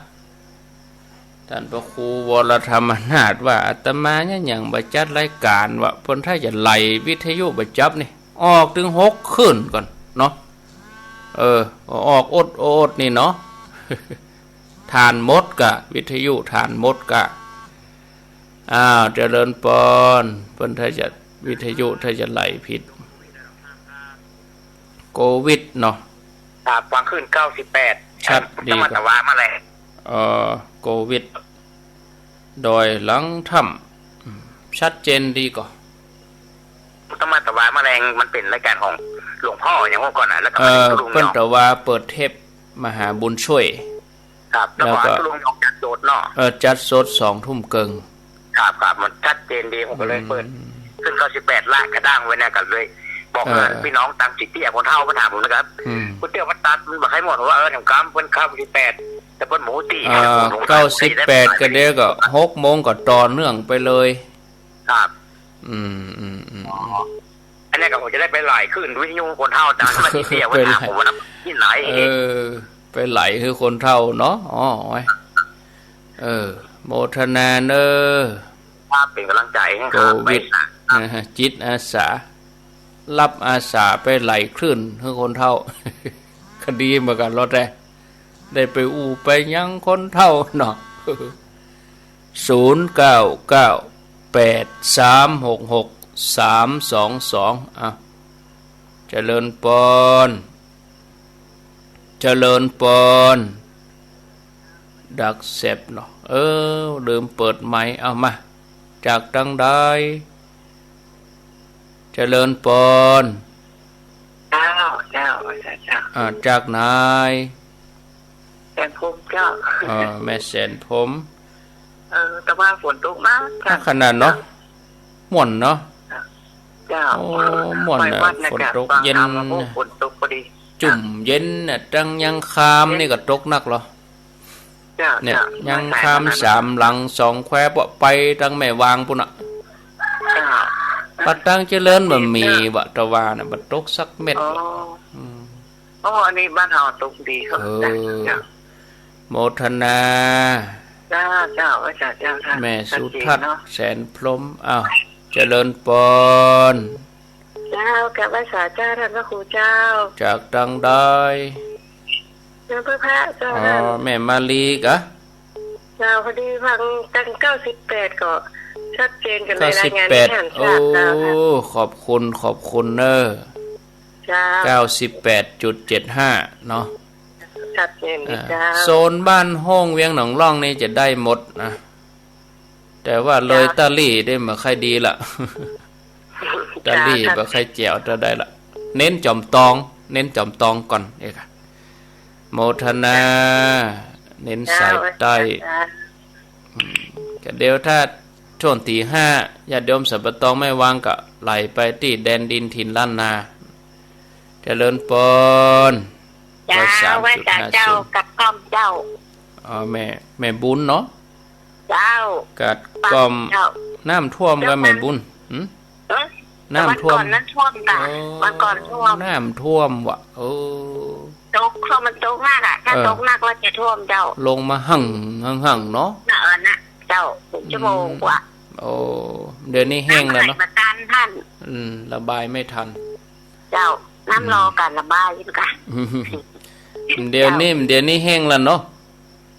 ท่านพระครูวรธรรมนาถว่าอาตมาเนี่ยอย่างบัจัดรายการว่าเพิ่นถ้าจะไหลวิทยุบัจับนี่ออกถึง6ขึ้นก่อนเนาะออกอดนี่เนาะ ทานมดกะวิทยุทานมดกะเจริญปอนเพิ่นถ้าจะวิทยุถ้าจะไหลผิดโควิดเนาะฟังขึ้น98ชัดดีกว่ามาเลยโควิดโดยหลังถ้ำชัดเจนดีกว่าต้องมาตะวาแมลงมันเป็นรายการของหลวงพ่ออย่างว่าก่อนนะแล้วก็เพิ่นตะวาเปิดเทปมหาบุญช่วยครับแล้วก็ลุงยองจัดโดดเนาะจัดสด2 ทุ่มเกิงครับมันชัดเจนดีผมก็เลยเปิดขึ้น98ลากกระด้างไว้นะกันเลยบอกพี่น้องตามจิตที่คนเฒ่ามาถามผมนะครับคุณเตี้ยมันตัดมันบอกให้หมดว่าแถวกำเพิ่น98แต่เพิ่นหมูตี98ก็เด้ก็6 โมงก็ต่อเนื่องไปเลยครับอันนี้ก็ผมจะได้ไปไหลขึ้นวิทยุคนเฒ่าตามที่เตี้ยว่าถามผมว่าที่ไหนไปไหลคือคนเฒ่าเนาะโมทนาเนอเป็นกำลังใจให้โควิดจิตอาสารับอาสาไปไหลคลื่นให้คนเฒ่าคดีเหมือนกันรถได้ไปไปยังคนเฒ่าเนาะ0998366322เจริญปอนดักเสพเนาะลืมเปิดไมค์เอามาจากดังใดเจริญปอนเจ้าจากนายแสนพรมเจ้าแม่แสนพรมแต่ว่าฝนตกมากขนาดเนาะม่วนเนาะเจ้าม่วนฝนตกเย็นฝนตกพอดีจุ่มเย็นน่ะจังยังคามนี่ก็ตกนักเหรอเนี่ยยังคาม3หลัง2แควบ่ไปตั้งแม่วางพุ่นน่ะปัดตั้งเจริญบ่มีบ่ตะวาน่ะบ่ตกสักเม็ดอันนี้บ้านเฮาตกดีครับโมทนาเจ้าท่านแม่สุทัศน์แสนพรหมเจริญปนเจ้ากับภาษาเจ้าท่านพระครูเจ้าจากดังได้ จ้าพระพระเจ้าแม่มาลีกะเจ้าพอดีฟังตั้ง98ก็ชัดเจนกันในรายงานที่ท่านทราบเจ้าขอบคุณเนอ98.75เนาะชัดเจนดีเจ้าโซนบ้านห้องเวียงหนองร่องนี่จะได้หมดนะแต่ว่าเลยตะลี่ได้มาใครดีล่ะตะลี่บ่ใครแจ๋วจะได้ละเน้นจอมตองก่อนเอกโมทนาเน้นสายใต้ก็เดี๋ยวถ้าช่วงตี 5ญาติโยมสัปตองไม่วางก็ไหลไปที่แดนดินถิ่นล้านนา เจริญปน เจ้าไว้จากเจ้ากับก้อมเจ้า อ๋อแม่บุญเนาะ เจ้า กัดก้อม เจ้า น้ำท่วมก็แม่บุญน้ำท่วม วันก่อนนั้นท่วมกันวันก่อนท่วม น้ำท่วมวะโอ้ ตกมันตกมากอ่ะถ้าตกมากก็จะท่วมเจ้า ลงมาหั่งเนาะ น่ะเจ้า1 ชั่วโมงกว่า โอ้เดี๋ยวนี้แห้งแล้วเนาะ น้ำไหมาตันท่าน ระบายไม่ทัน เจ้าน้ำรอการระบายยิ่งกัน เดี๋ยวนี้แห้งแล้วเนาะ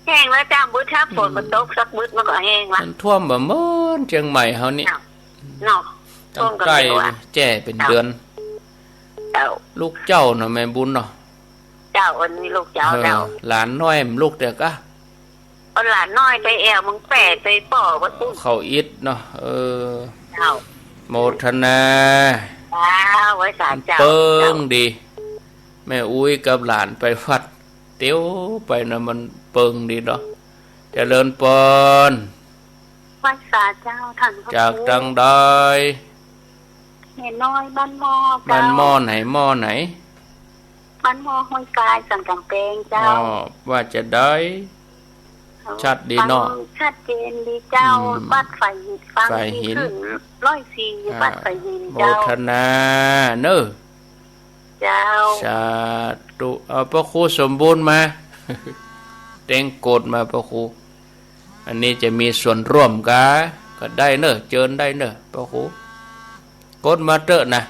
แห้งแล้วเจ้าบึ้ดถ้าฝนมันตกสักบึ้ดมันก็แห้งละ มันท่วมแบบเหมือนเชียงใหม่เฮานี่ เนาะ ตั้งใกล้แจ้เป็นเดือน เจ้า ลูกเจ้าเนาะแม่บุญเนาะ เจ้าวันนี้ลูกเจ้าเจ้า หลานน้อยมันลูกเด็กอะ เอาหลานน้อยไปแอวมึงแปดไปป่อวัดตุ้ง เขาอิดเนาะเจ้า โมทนา เจ้าไว้สารเจ้า เปิ้งดี แม่อุ้ยกับหลานไปวัดเตี้ยวไปนะมันเปิ้งดีเนาะเจริญปน ไว้สารเจ้าท่านพระ จากตังใด แม่น้อยบ้านหม้อ บ้า เจ้าน หม้อไหนหม้อไหน บ้านหม้อห้อยกายสังกังเปงเจ้า อ๋อว่าจะได้ชัดดีเนาะ ชัดเจนดีเจ้าบ้านไฟหินฟัง ไฟ ที่ หิน ขึ้น104บ้านไฟหิน โม เจ้า ทนาเนอะ เจ้า สาธุเอาพระครูสมบูรณ์มา เต็งโกดมาพระครูอันนี้จะมีส่วนร่วมกันก็ได้เนอะเจิญได้เนอะพระครูกดมาเตอะนะ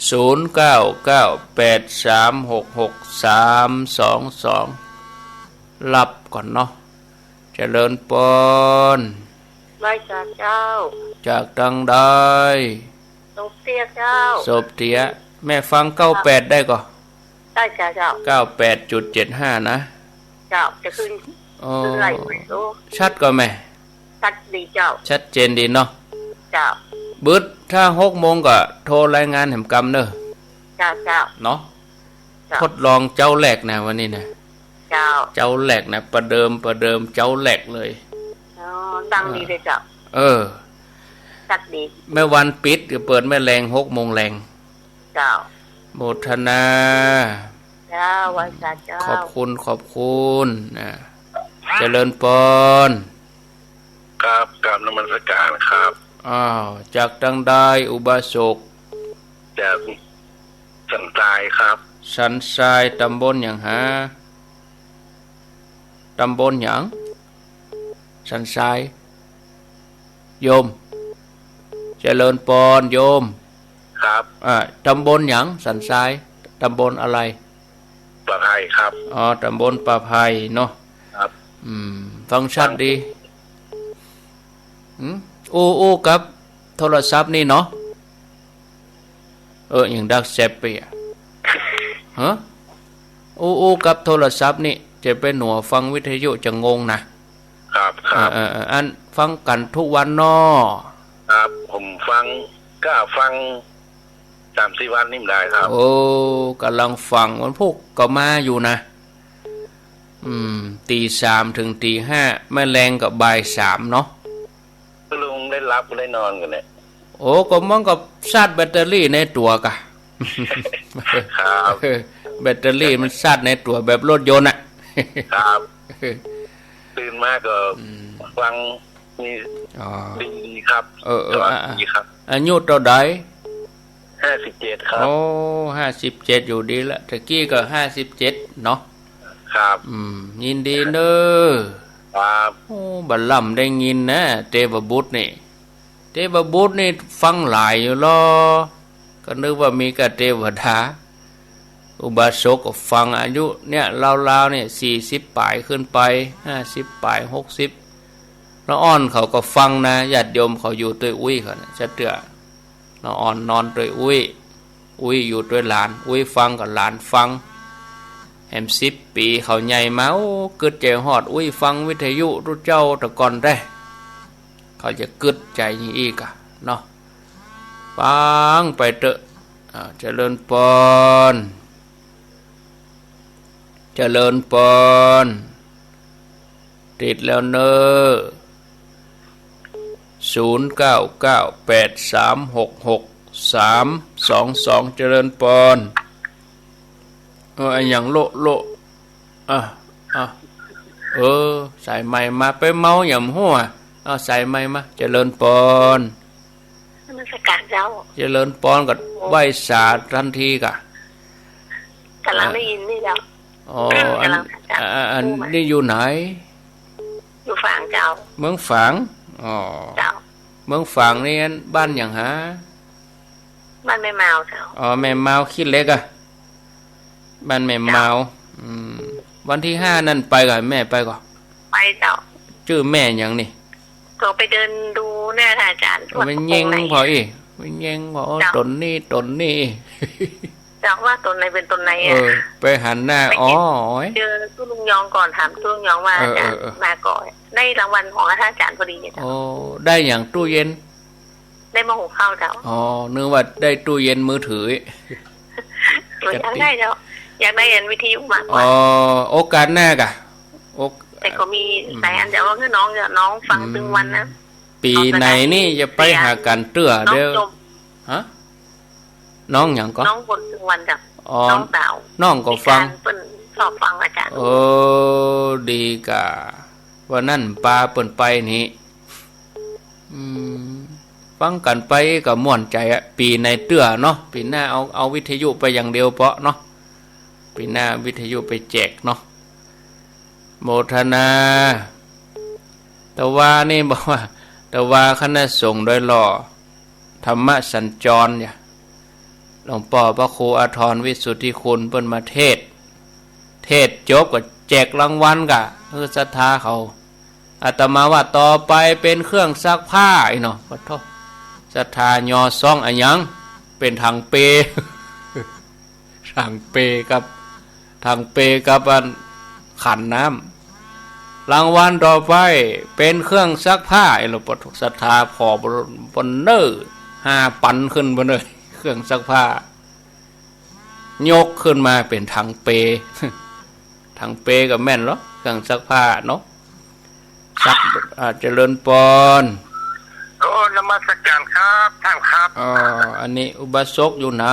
0998366322รับก่อนเนาะเจริญปน ไว้จากเจ้า จากตังใด ตกเตี้ยเจ้า ศพเตียแม่ฟัง98ได้ก่อ ได้จ้าเจ้า 98.75นะ เจ้าจะขึ้น อ๋อ ขึ้นไหลไม่รู้ ชัดก็แม่ ชัดดีเจ้า ชัดเจนดีเนาะ เจ้า บึดถ้า6 โมงก็โทรรายงานแห่งกรรมเนอะ เจ้าเจ้า เนาะ เจ้า ทดลองเจ้าแหลกนะวันนี้นะ เจ้า เจ้าแหลกนะประเดิมเจ้าแหลกเลย อ๋อดังดีเลยเจ้า ชัดดีแม่วันปิดก็เปิดแม่แรง6 โมงแรง เจ้า โมทนา เจ้าไว้จากเจ้า ขอบคุณนะเจริญปน ครับกราบนมัสการครับ อ้าวจากดังได้อุบาสก จากสันตายครับ สันทรายตำบลอย่างหาตำบลอย่างสันทรายโยมเจริญปนโยม ครับ ตำบลอย่างสันทรายตำบลอะไร ปลอดภัยครับ อ๋อตำบลป่าไผ่เนาะ ครับ ฟังชัดดีอู้กับโทรศัพท์นี่เนาะอย่างดักแซปไปฮะอู้กับโทรศัพท์นี่จะเป็นหนัวฟังวิทยุจะงงนะครับอันฟังกันทุกวันเนาะ ครับผมฟัง3-4 วันนี่ได้ครับ โอ้กำลังฟังวันพวกก็มาอยู่นะตี 3ถึงตี 5แม่แรงกับบ่าย 3เนาะ ลุงได้รับได้นอนกันเนี่ย โอ้ก็มันกับชาร์จแบตเตอรี่ในตัวกะ ครับ แบตเตอรี่มันชาร์จในตัวแบบรถยนต์อ่ะ ครับตื่นมาก็ฟังนี่ อ๋อ ดีครับดีครับ อายุเท่าใด 57 ครับ โอ้57อยู่ดีละตะกี้ก็57เนาะ ครับ ยินดีเด้อ ครับ โอ้บัลลัมได้ยินนะเทวบุตรนี่ฟังหลายอยู่ล้อก็นึกว่ามีกับเทวดาอุบาสกก็ฟังอายุเนี่ยราวๆเนี่ย40ปลายขึ้นไป50ปลาย60แล้วอ่อนเขาก็ฟังนะญาติโยมเขาอยู่ด้วยอุ้ยเขานะชัดเตือแล้วอ่อนนอนด้วยอุ้ยอยู่ด้วยหลานอุ้ยฟังกับหลานฟังแหม10 ปีเขาใหญ่มาโอ้กึดใจฮอดอุ้ยฟังวิทยุรู้เจ้าแต่ก่อนได้เขาจะกึดใจอย่างอีกอะเนาะฟังไปเถอะเจริญปนติดแล้วเนอะ0998366322เจริญปน อันอย่างโลอ่ะอ่ะใส่ไม้มาไปเมาหย่ำหัวใส่ไม้มาเจริญปอนนมัสการเจ้าเจริญปอนกับไหว้สาทันทีกะกำลังได้ยินนี่แล้วอันนี้อยู่ไหนอยู่ฝางเจ้าเมืองฝางเจ้าเมืองฝางนี่บ้านอย่างฮะบ้านแม่เมาเจ้าแม่เมาขี้เล็กอะบ้านแม่เมาวันที่5นั่นไปกับแม่ไปก่อนไปเจ้าชื่อแม่อย่างนี่ก็ไปเดินดูเนี่ยอาจารย์มันเย่งพออีมันเย่งพอตนนี่จากว่าตนไหนเป็นตนไหนไปหันหน้าเจอตู้ลุงยองก่อนถามตู้ลุงยองว่าอาจารย์มาก่อนได้รางวัลของอาจารย์พอดีเนี่ยได้อย่างตู้เย็นได้มาหุงข้าวเจ้านึกว่าได้ตู้เย็นมือถืออยากได้แล้วอยากได้ยันวิทยุมากกว่าโอกาสหน้ากะแต่ก็มีสายอันเดียวว่าคือน้องฟังตึงวันนะปีไหนนี่จะไปหากันเตื้อเด้อฮะน้องอย่างก็น้องคนตึงวันจ้ะน้องสาวน้องก็ฟังเป็นสอบฟังอาจารย์ดีกะวันนั้นปลาเปิ่นไปนี่ฟังกันไปก็ม่วนใจอะปีในเตื้อเนาะปีหน้าเอาวิทยุไปอย่างเดียวเปาะเนาะปีหน้าวิทยุไปแจกเนาะโมทนาแต่ว่านี่บอกว่าแต่ว่าคณะสงฆ์โดยหล่อธรรมะสัญจรเนี่ยหลวงพ่อพระครูอาทรวิสุทธิคุณเปิ้นมาเทศจบก็แจกรางวัลกะคือศรัทธาเขาอาตมาว่าต่อไปเป็นเครื่องซักผ้าไอ้เนาะขอโทษศรัทธายอซ่องอันยังเป็นทางเปกับอันขันน้ำรางวัลต่อไปเป็นเครื่องซักผ้าไอ้เราปฐกศรัทธาพอบนเนอ5 ปันขึ้นบนเลยเครื่องซักผ้ายกขึ้นมาเป็นทางเปกับแม่นเหรอเครื่องซักผ้าเนาะซักเจริญปอนนมัสการครับท่านครับอันนี้อุบาสกอยู่ไหน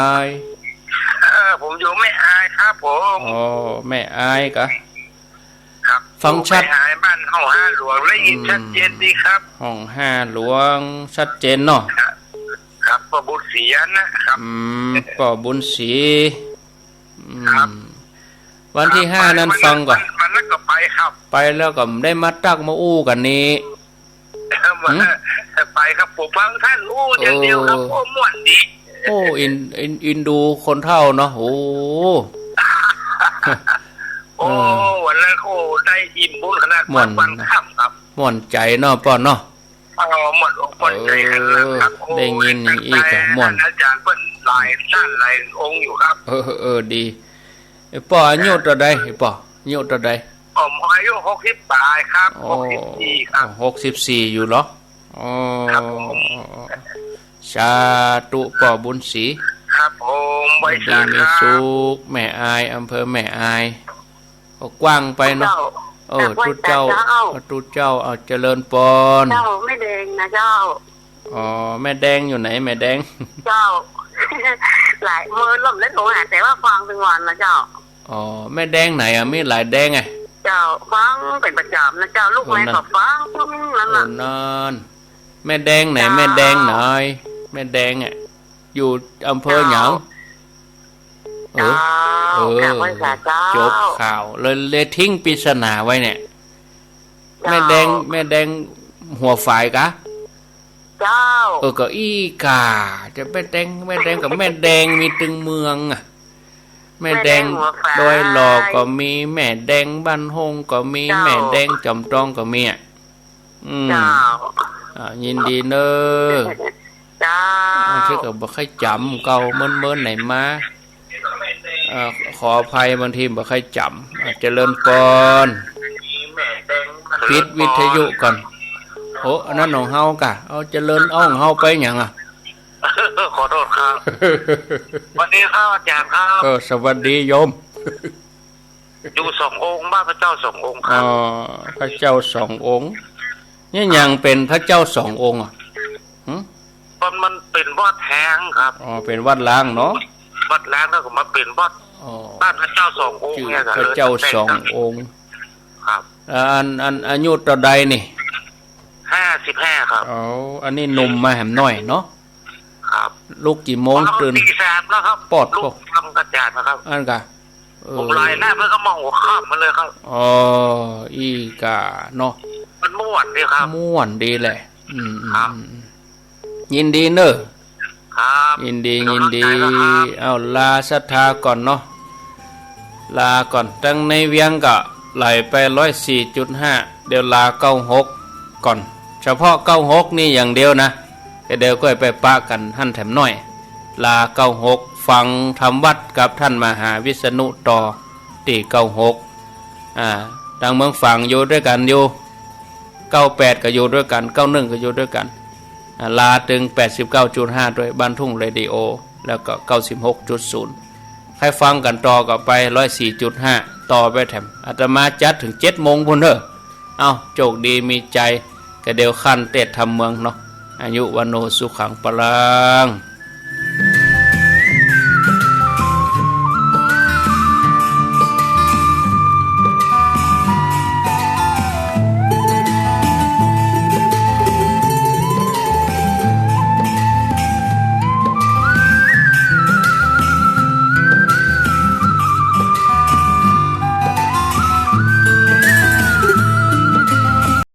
ผมอยู่แม่อายครับผมแม่อายกะครับฟังชัดแม่อายบ้านห้อง5 หลวงได้ยินชัดเจนดีครับห้อง5 หลวงชัดเจนเนาะครับป่อบุญศรีนะครับป่อบุญศรีครับวันที่5นั้นฟังก่อนมันแล้วก็ไปครับไปแล้วก็ได้มาตักมาอู้กันนี้ไปครับผมฟังท่านอู้อย่างเดียวครับม่วนดีอินดูคนเท่าเนาะวันนั้นได้อิ่มบุญขนาดวันค่ำครับม่วนใจเนาะป้อนเนาะม่วนใจขนาดครับได้ยินอีกอะม่วนอาจารย์เปิ้นหลายท่านหลายองค์อยู่ครับดีป้ออายุเท่าใดป้ออายุเท่าใดผมอายุ60 ปลายครับ64ครับ64อยู่เหรอครับสาธุป่อบุญศรีครับผมไว้ดีมีสุขแม่อายอำเภอแม่อายก็กว้างไปเนาะทุเจ้าเอาเจริญปอนเจ้าแม่แดงนะเจ้าแม่แดงอยู่ไหนแม่แดงเจ้าหลายมือล่มเล่นหนูหาแต่ว่าฟังเป็นวันนะเจ้าแม่แดงไหนมีหลายแดงไงเจ้าฟังเป็นประจำนะเจ้าลูกแม่ก็ฟังนั่นแม่แดงไหนแม่แดงหน่อยแม่แดงอ่ะอยู่อำเภอหยางจบข่าวเลยทิ้งปริศนาไว้เนี่ยแม่แดงหัวฝ่ายกะเจ้าก็อีกาจะแม่แดงกับแม่แดงมีตึงเมืองอ่ะแม่แดงโดยหลอกก็มีแม่แดงบ้านฮงก็มีแม่แดงจอมตองก็มียินดีเนอะที่ก็บ่ค่อยจำเก่าเมินไหนมาขออภัยบางทีบ่ค่อยจำเจริญปอนปิดวิทยุก่อนอันนั้นของเฮากะเอาเจริญของเฮาไปหยังขอโทษครับสวัสดีครับอาจารย์ครับสวัสดีโยมอยู่2 องค์บ้านพระเจ้า2 องค์ครับพระเจ้า2 องค์นี่ยังเป็นพระเจ้า2 องค์มันเป็นวัดแทงครับเป็นวัดล้างเนาะวัดล้างแล้วก็มาเป็นวัด อ๋อ บ้านพระเจ้าสององค์ ชื่อ เนี่ย พระเจ้าสององค์ ครับ อันอายุต่อใดนี่ 55ครับอ๋ออันนี้หนุ่มมาแหมหน่อยเนาะ ครับ ลูกกี่โมงตื่น ตีแสบแล้วครับ ปอด ลูกทำกระจาดนะครับ อันกะผมลายหน้าเพื่อก็มองหัวข้ามมาเลยครับ อ๋ออีกะเนาะ มันม่วนดีครับ ม่วนดีแหละครับ ยินดีเนอะ ครับ ยินดี เป็นกำลังใจนะครับ เอาลาศรัทธาก่อนเนาะลาก่อนตั้งในเวียงก็ไหลไป104.5เดี๋ยวลา96ก่อน เฉพาะ96นี่อย่างเดียวนะเดี๋ยวก็ไปปะกันท่านแถมหน่อย ลา96ฟังธรรมวัดกับท่านมหาวิษณุต่อตี96ดังเมืองฝั่งอยู่ด้วยกันอยู่98ก็อยู่ด้วยกัน91ก็อยู่ด้วยกันลาถึง 89.5 ด้วยบ้านทุ่งเรดิโอแล้วก็ 96.0 ใครฟังกันต่อก็ไป 104.5 ต่อไปแถมอาตมาจัดถึง7โมงพุ่นเด้อเอาโชคดีมีใจกระเดียวขั้นเตะทำเมืองเนาะอายุวันโนสุขังปรัง